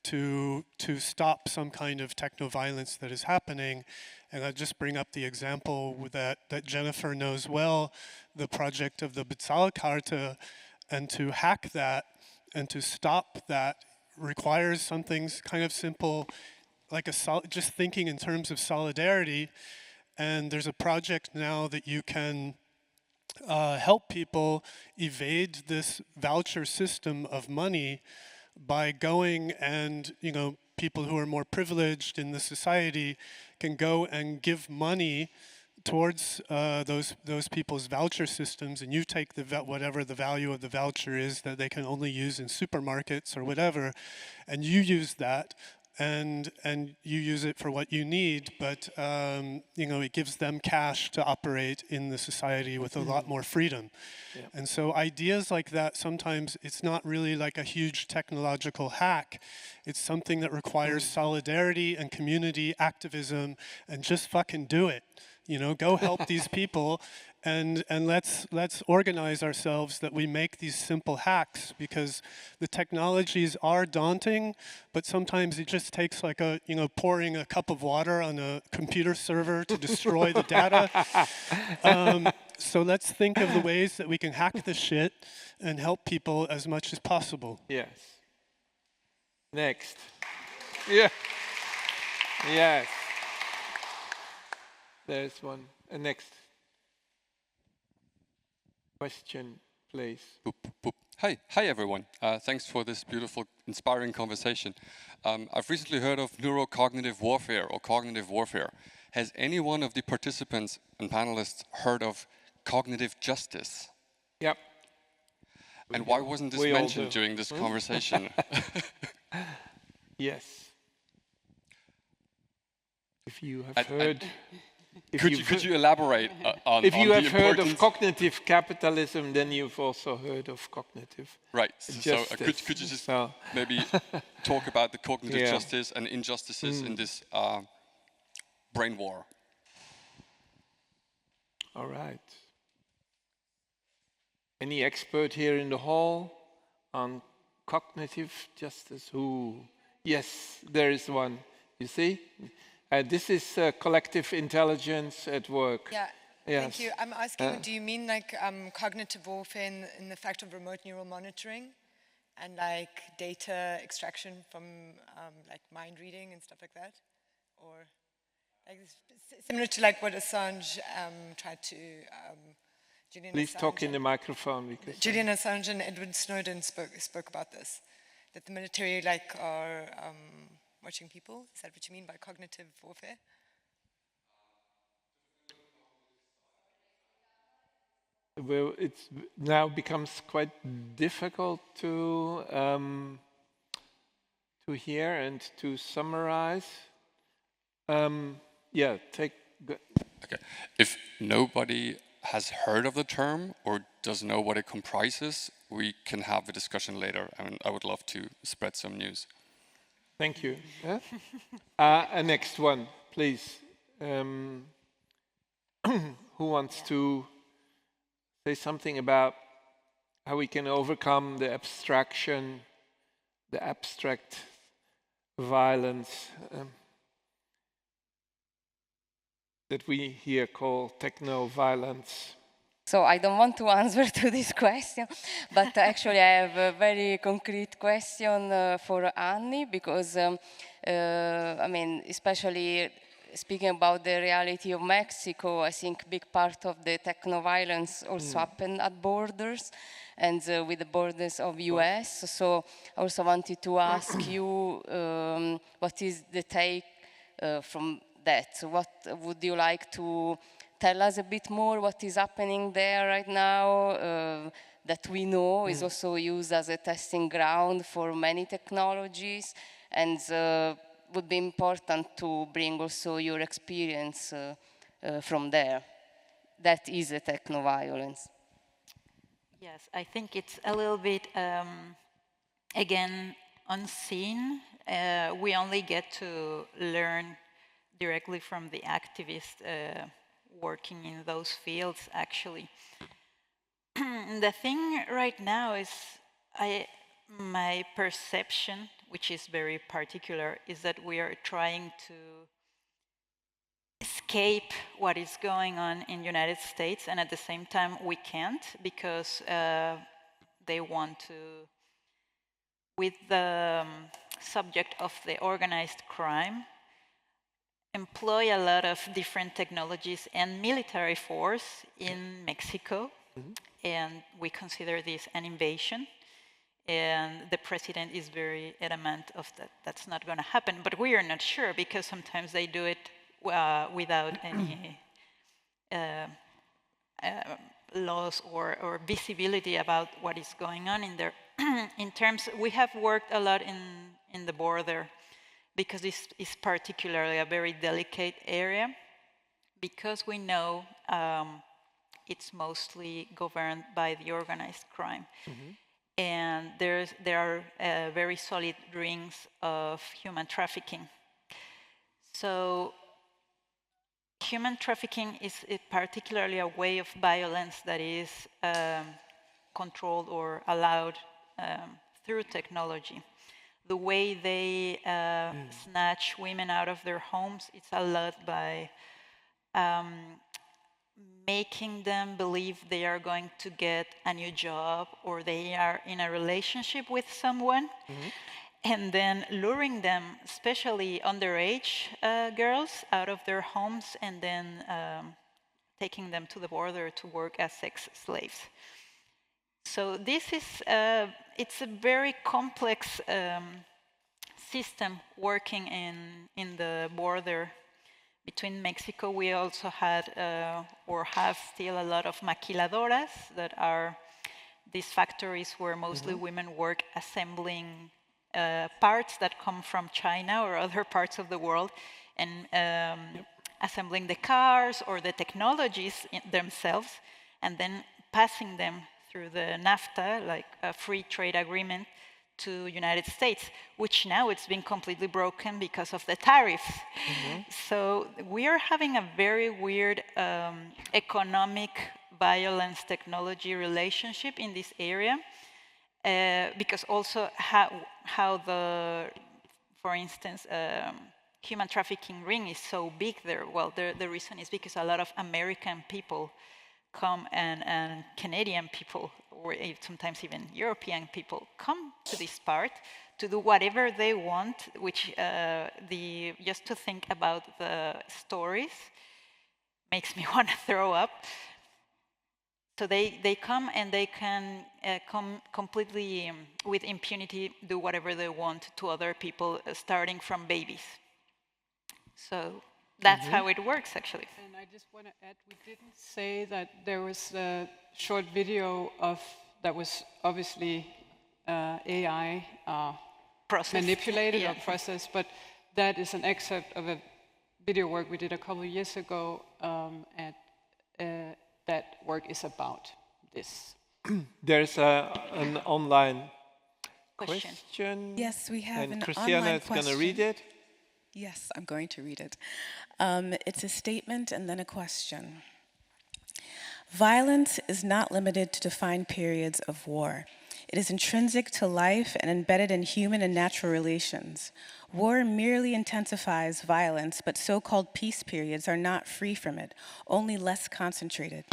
to stop some kind of technoviolence that is happening. And I'll just bring up the example that Jennifer knows well, the project of the Bezahlkarte, and to hack that and to stop that requires something kind of simple, like just thinking in terms of solidarity. And there's a project now that you can help people evade this voucher system of money by going and, you know, people who are more privileged in the society can go and give money towards those people's voucher systems, and you take whatever the value of the voucher is that they can only use in supermarkets or whatever, and you use that, and you use it for what you need, but you know, it gives them cash to operate in the society with a lot more freedom. Yeah. And so ideas like that, sometimes it's not really like a huge technological hack. It's something that requires solidarity and community activism, and just fucking do it. You know, go help these people, and let's organize ourselves that we make these simple hacks, because the technologies are daunting, but sometimes it just takes like a, you know, pouring a cup of water on a computer server to destroy the data. So let's think of the ways that we can hack this shit and help people as much as possible. Yes. Next. Yeah. Yes. There's one. Next question, please. Boop, boop, boop. Hi everyone. Thanks for this beautiful, inspiring conversation. I've recently heard of neurocognitive warfare or cognitive warfare. Has any one of the participants and panelists heard of cognitive justice? Yep. And why wasn't this mentioned during this conversation? Yes. If you have heard Could you elaborate on if you on have the heard of importance? cognitive capitalism, then you've also heard of cognitive Right. So justice. could you just So- maybe talk about the cognitive Yeah. justice and injustices in this brain war? All right. Any expert here in the hall on cognitive justice? Who? Yes, there is one. You see? This is collective intelligence at work. Yeah, Yes. thank you. I'm asking, do you mean like cognitive warfare in the fact of remote neural monitoring and like data extraction from like mind reading and stuff like that? Or like similar to like what Assange tried to, Julian Please Assange talk in the microphone because Julian Assange and Edward Snowden spoke about this, that the military like are watching people. Is that what you mean by cognitive warfare? well, it now becomes quite difficult to hear and to summarize. Yeah, Okay. If nobody has heard of the term or doesn't know what it comprises, we can have the discussion later. I mean, I would love to spread some news. Thank you. Next one, please. Who wants to say something about how we can overcome the abstraction, the abstract violence that we here call technoviolence? So I don't want to answer to this question, but actually I have a very concrete question for Anni, because I mean, especially speaking about the reality of Mexico, I think big part of the technoviolence also happened at borders and with the borders of US. So I also wanted to ask you, what is the take from that? What would you like to tell us a bit more what is happening there right now, that we know is also used as a testing ground for many technologies, and would be important to bring also your experience from there. That is a technoviolence. Yes, I think it's a little bit, again, unseen. We only get to learn directly from the activists working in those fields, actually. The thing right now is, my perception, which is very particular, is that we are trying to escape what is going on in the United States, and at the same time we can't, because they want to, with the subject of the organized crime, employ a lot of different technologies and military force in Mexico, and we consider this an invasion. And the president is very adamant of that. That's not going to happen, but we are not sure, because sometimes they do it without any laws or visibility about what is going on in there. In terms, we have worked a lot in the border, because this is particularly a very delicate area, because we know it's mostly governed by the organized crime. And there are very solid rings of human trafficking. So human trafficking is particularly a way of violence that is controlled or allowed through technology. The way they snatch women out of their homes, it's a lot by making them believe they are going to get a new job, or they are in a relationship with someone, and then luring them, especially underage girls, out of their homes, and then taking them to the border to work as sex slaves. So this is, it's a very complex system working in the border between Mexico. We also had, or have still, a lot of maquiladoras, that are these factories where mostly women work assembling parts that come from China or other parts of the world, and assembling the cars or the technologies themselves, and then passing them through the NAFTA, like a free trade agreement, to United States, which now it's been completely broken because of the tariffs. So we are having a very weird economic violence technology relationship in this area, because also how the, for instance, human trafficking ring is so big there. Well, the reason is because a lot of American people come and Canadian people, or sometimes even European people, come to this part to do whatever they want, which just to think about the stories makes me want to throw up. So they come and they can come completely with impunity, do whatever they want to other people, starting from babies. So that's how it works, actually. And I just want to add, we didn't say that there was a short video that was obviously AI manipulated or processed, but that is an excerpt of a video work we did a couple of years ago, and that work is about this. There's an online question. Yes, we have and an Christiana online is question. going to read it. Yes, I'm going to read it. It's a statement and then a question. Violence is not limited to defined periods of war. It is intrinsic to life and embedded in human and natural relations. War merely intensifies violence, but so-called peace periods are not free from it, only less concentrated.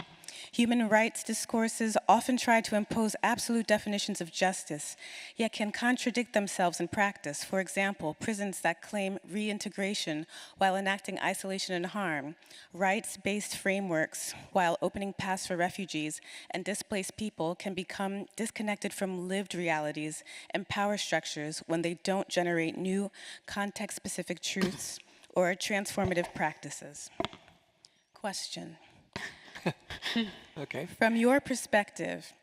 Human rights discourses often try to impose absolute definitions of justice, yet can contradict themselves in practice. For example, prisons that claim reintegration while enacting isolation and harm, rights-based frameworks while opening paths for refugees and displaced people can become disconnected from lived realities and power structures when they don't generate new context-specific truths or transformative practices. Question. Okay. From your perspective,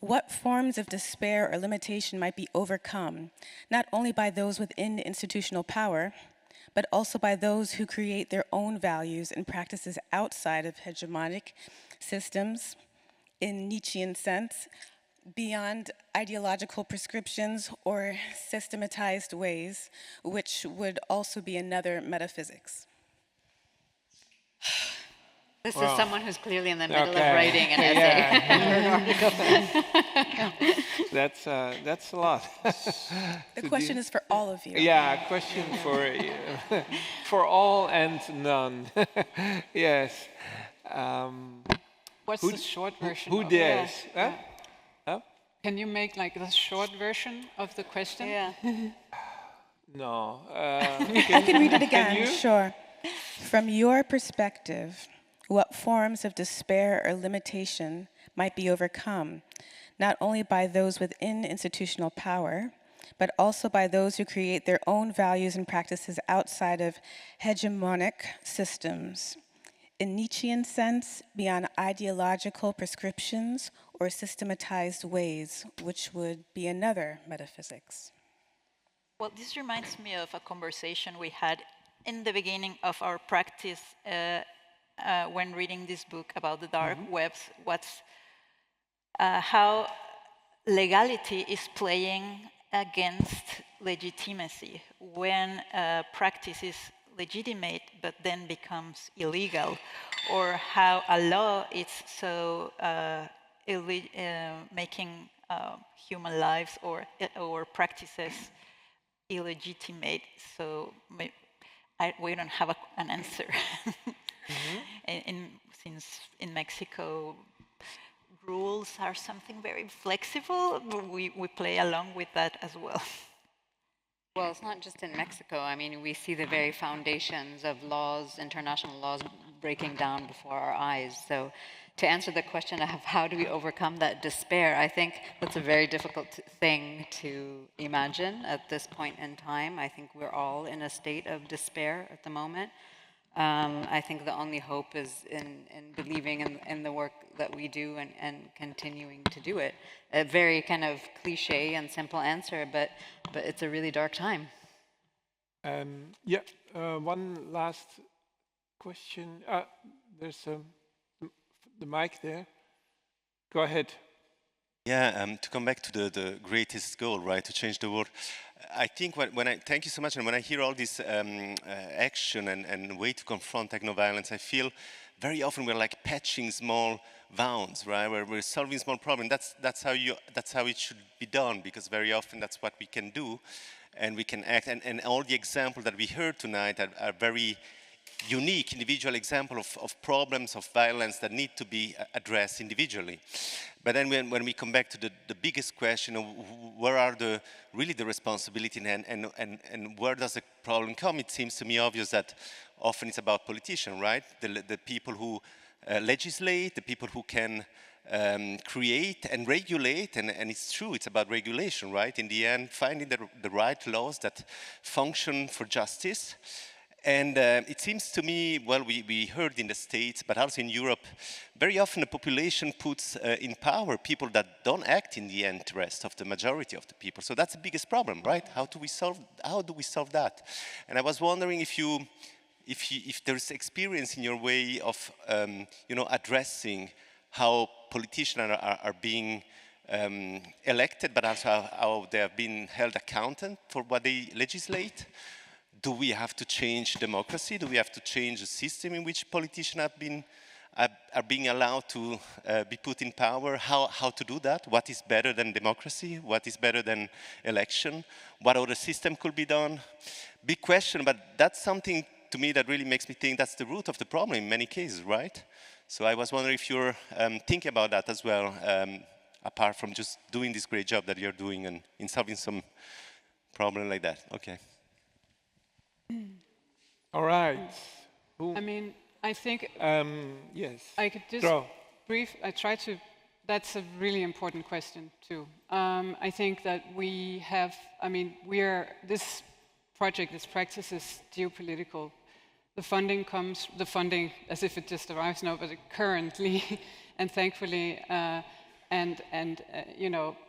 what forms of despair or limitation might be overcome, not only by those within institutional power, but also by those who create their own values and practices outside of hegemonic systems, in Nietzschean sense, beyond ideological prescriptions or systematized ways, which would also be another metaphysics? This is someone who's clearly in the middle of writing an essay. That's a lot. The question is for all of you. Yeah, a question for all and none. Yes. What's the short version? Who dares? Yeah. Huh? Can you make like the short version of the question? Yeah. No. I can read it again, sure. From your perspective, what forms of despair or limitation might be overcome, not only by those within institutional power, but also by those who create their own values and practices outside of hegemonic systems, in Nietzschean sense, beyond ideological prescriptions or systematized ways, which would be another metaphysics? Well, this reminds me of a conversation we had in the beginning of our practice when reading this book about the dark webs. How legality is playing against legitimacy when practice is legitimate but then becomes illegal, or how a law is so making human lives or practices illegitimate. So we don't have an answer. Since in Mexico rules are something very flexible, we play along with that as well. Well, it's not just in Mexico. I mean, we see the very foundations of laws, international laws, breaking down before our eyes. So to answer the question of how do we overcome that despair, I think that's a very difficult thing to imagine at this point in time. I think we're all in a state of despair at the moment. I think the only hope is in believing in the work that we do and continuing to do it. A very kind of cliche and simple answer, but it's a really dark time. One last question? There's the mic there. Go ahead. Yeah, to come back to the greatest goal, right, to change the world. I think when I, thank you so much, and when I hear all this action and way to confront technoviolence, I feel very often we're like patching small wounds, right, where we're solving small problems. That's how it should be done, because very often that's what we can do, and we can act. And all the examples that we heard tonight are very unique individual example of problems of violence that need to be addressed individually. But then when we come back to the biggest question of where are really the responsibility and where does the problem come, it seems to me obvious that often it's about politicians, right? The people who legislate, the people who can create and regulate, and it's true, it's about regulation, right? In the end, finding the right laws that function for justice. And it seems to me, well, we heard in the States, but also in Europe, very often the population puts in power people that don't act in the interest of the majority of the people. So that's the biggest problem, right? How do we solve that? And I was wondering if there's experience in your way of, addressing how politicians are being elected, but also how they have been held accountable for what they legislate. Do we have to change democracy? Do we have to change the system in which politicians are being allowed to be put in power? How to do that? What is better than democracy? What is better than election? What other system could be done? Big question, but that's something to me that really makes me think that's the root of the problem in many cases, right? So I was wondering if you're thinking about that as well, apart from just doing this great job that you're doing and in solving some problem like that. Okay. All right. I mean, I think yes. I could just that's a really important question too. I think that we have, this project, this practice is geopolitical. The funding as if it just arrives now, but currently and thankfully,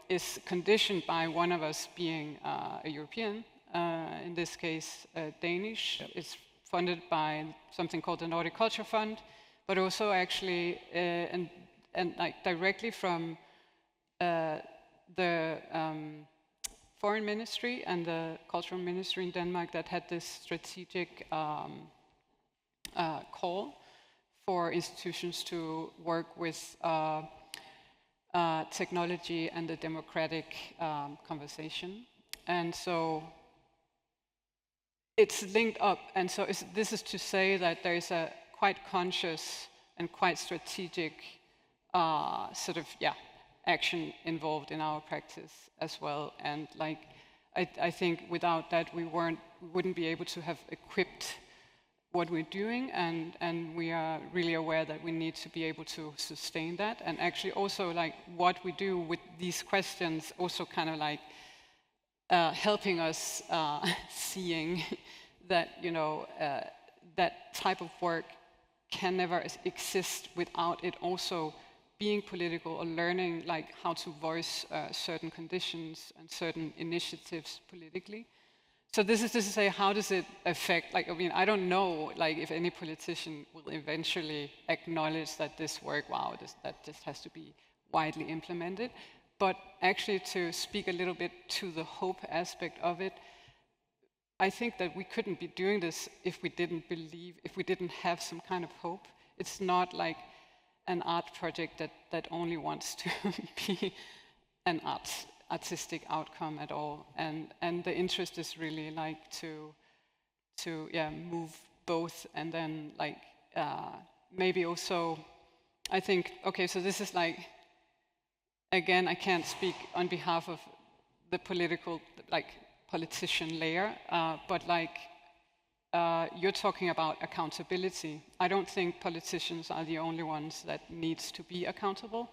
is conditioned by one of us being a European. In this case, Danish. Yep. It's funded by something called the Nordic Culture Fund, but also actually directly from the Foreign Ministry and the Cultural Ministry in Denmark that had this strategic call for institutions to work with technology and the democratic conversation. And so it's linked up, and so this is to say that there is a quite conscious and quite strategic action involved in our practice as well. And I think without that we wouldn't be able to have equipped what we're doing, and we are really aware that we need to be able to sustain that, and actually also what we do with these questions also kind of helping us seeing that that type of work can never exist without it also being political, or learning how to voice certain conditions and certain initiatives politically. So this is to say, how does it affect? I don't know if any politician will eventually acknowledge that this work, that just has to be widely implemented. But actually, to speak a little bit to the hope aspect of it, I think that we couldn't be doing this if we didn't have some kind of hope. It's not like an art project that only wants to be an artistic outcome at all. And the interest is really to move both, and then maybe also, I think, okay, so this is again, I can't speak on behalf of the politician layer, but you're talking about accountability. I don't think politicians are the only ones that needs to be accountable.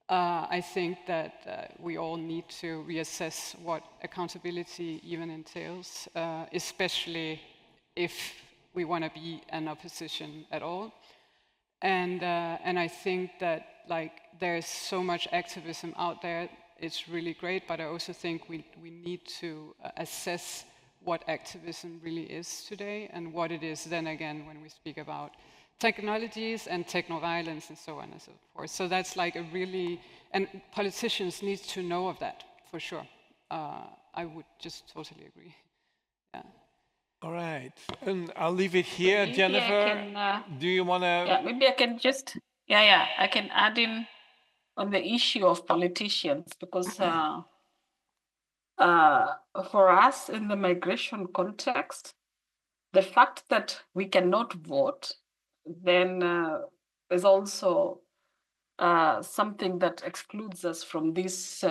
I think that we all need to reassess what accountability even entails, especially if we want to be an opposition at all. And I think that there's so much activism out there. It's really great, but I also think we need to assess what activism really is today and what it is then again when we speak about technologies and technoviolence and so on and so forth. So that's like a really, and politicians need to know of that for sure. I would just totally agree. Yeah. All right, and I'll leave it here. Maybe Jennifer, do you want to? Yeah, maybe I can just, I can add in on the issue of politicians, because for us in the migration context, the fact that we cannot vote then is also something that excludes us from this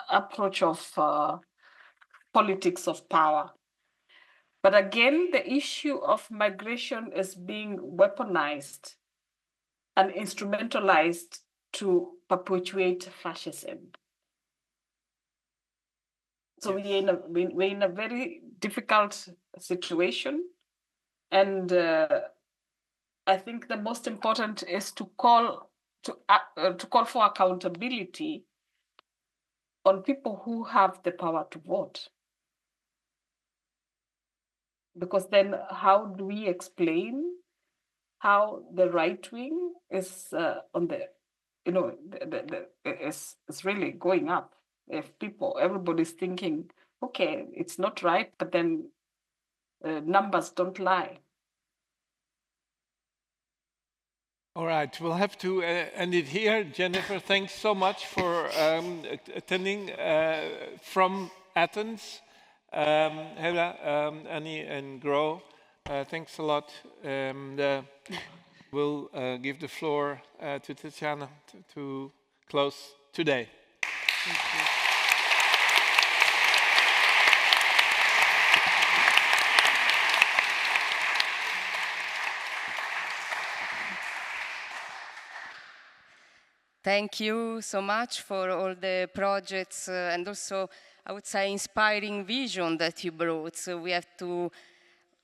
approach of politics of power. But again, the issue of migration is being weaponized and instrumentalized to perpetuate fascism. So yes. we're in a very difficult situation, and I think the most important is to call for accountability on people who have the power to vote. Because then how do we explain how the right wing is on the, is really going up? If everybody's thinking, okay, it's not right, but then numbers don't lie. All right, we'll have to end it here. Jennifer, thanks so much for attending from Athens. Heba, Anni, and Gro, thanks a lot. We'll give the floor to Tatjana to close today. Thank you. Thank you so much for all the projects and also, I would say, inspiring vision that you brought. So we have to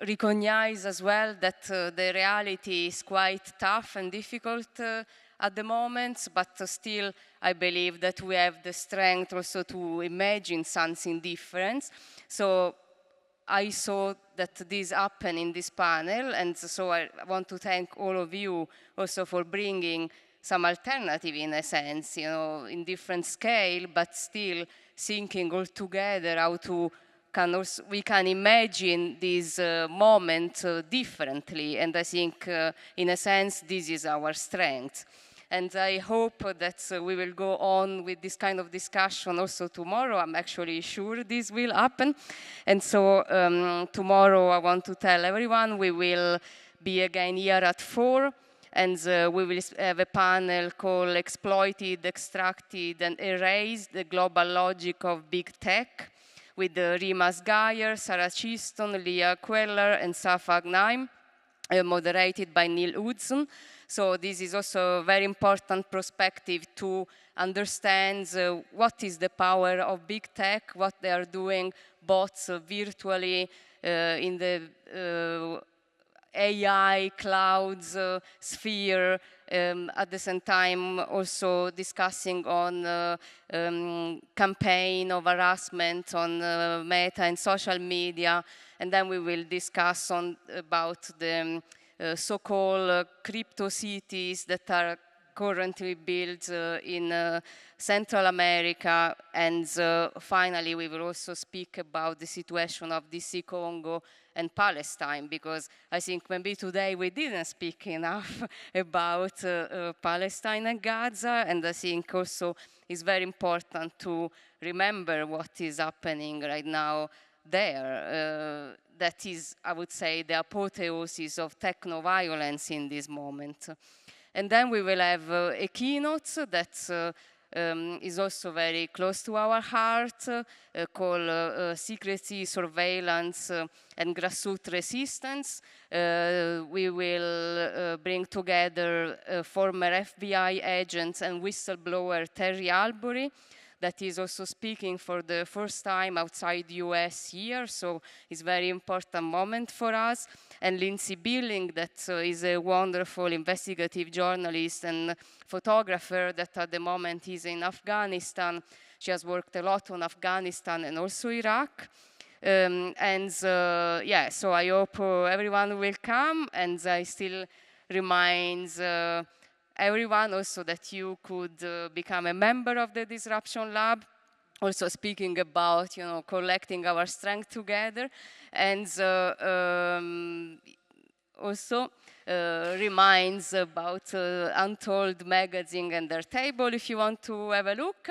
recognize as well that the reality is quite tough and difficult at the moment, but still I believe that we have the strength also to imagine something different. So I saw that this happened in this panel, and so I want to thank all of you also for bringing some alternative in a sense, in different scale, but still thinking all together how to we can imagine this moment differently. And I think in a sense, this is our strength. And I hope that we will go on with this kind of discussion also tomorrow. I'm actually sure this will happen. And so tomorrow I want to tell everyone we will be again here at 4. And we will have a panel called Exploited, Extracted, and Erased, the Global Logic of Big Tech, with Rimas Geyer, Sarah Chiston, Leah Queller, and Safa Gnaim, moderated by Neil Hudson. So this is also a very important perspective to understand what is the power of big tech, what they are doing both virtually in the AI, clouds, sphere, at the same time also discussing on campaign of harassment on Meta and social media, and then we will discuss about the so-called crypto cities that are currently built in Central America, and finally we will also speak about the situation of DC Congo and Palestine, because I think maybe today we didn't speak enough about Palestine and Gaza, and I think also it's very important to remember what is happening right now there. That is, I would say, the apotheosis of technoviolence in this moment. And then we will have a keynote that is also very close to our heart, called Secrecy, Surveillance, and Grassroots Resistance. We will bring together former FBI agents and whistleblower Terry Albury, that is also speaking for the first time outside US here, so it's a very important moment for us. And Lindsay Billing, that is a wonderful investigative journalist and photographer that at the moment is in Afghanistan. She has worked a lot on Afghanistan and also Iraq. Yeah, so I hope everyone will come, and I still remind everyone also that you could become a member of the Disruption Lab. Also speaking about, you know, collecting our strength together, and also reminds about Untold magazine and their table if you want to have a look.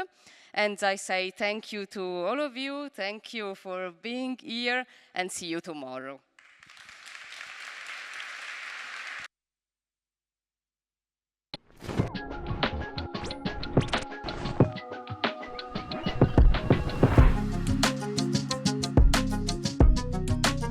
And I say thank you to all of you, thank you for being here, and see you tomorrow.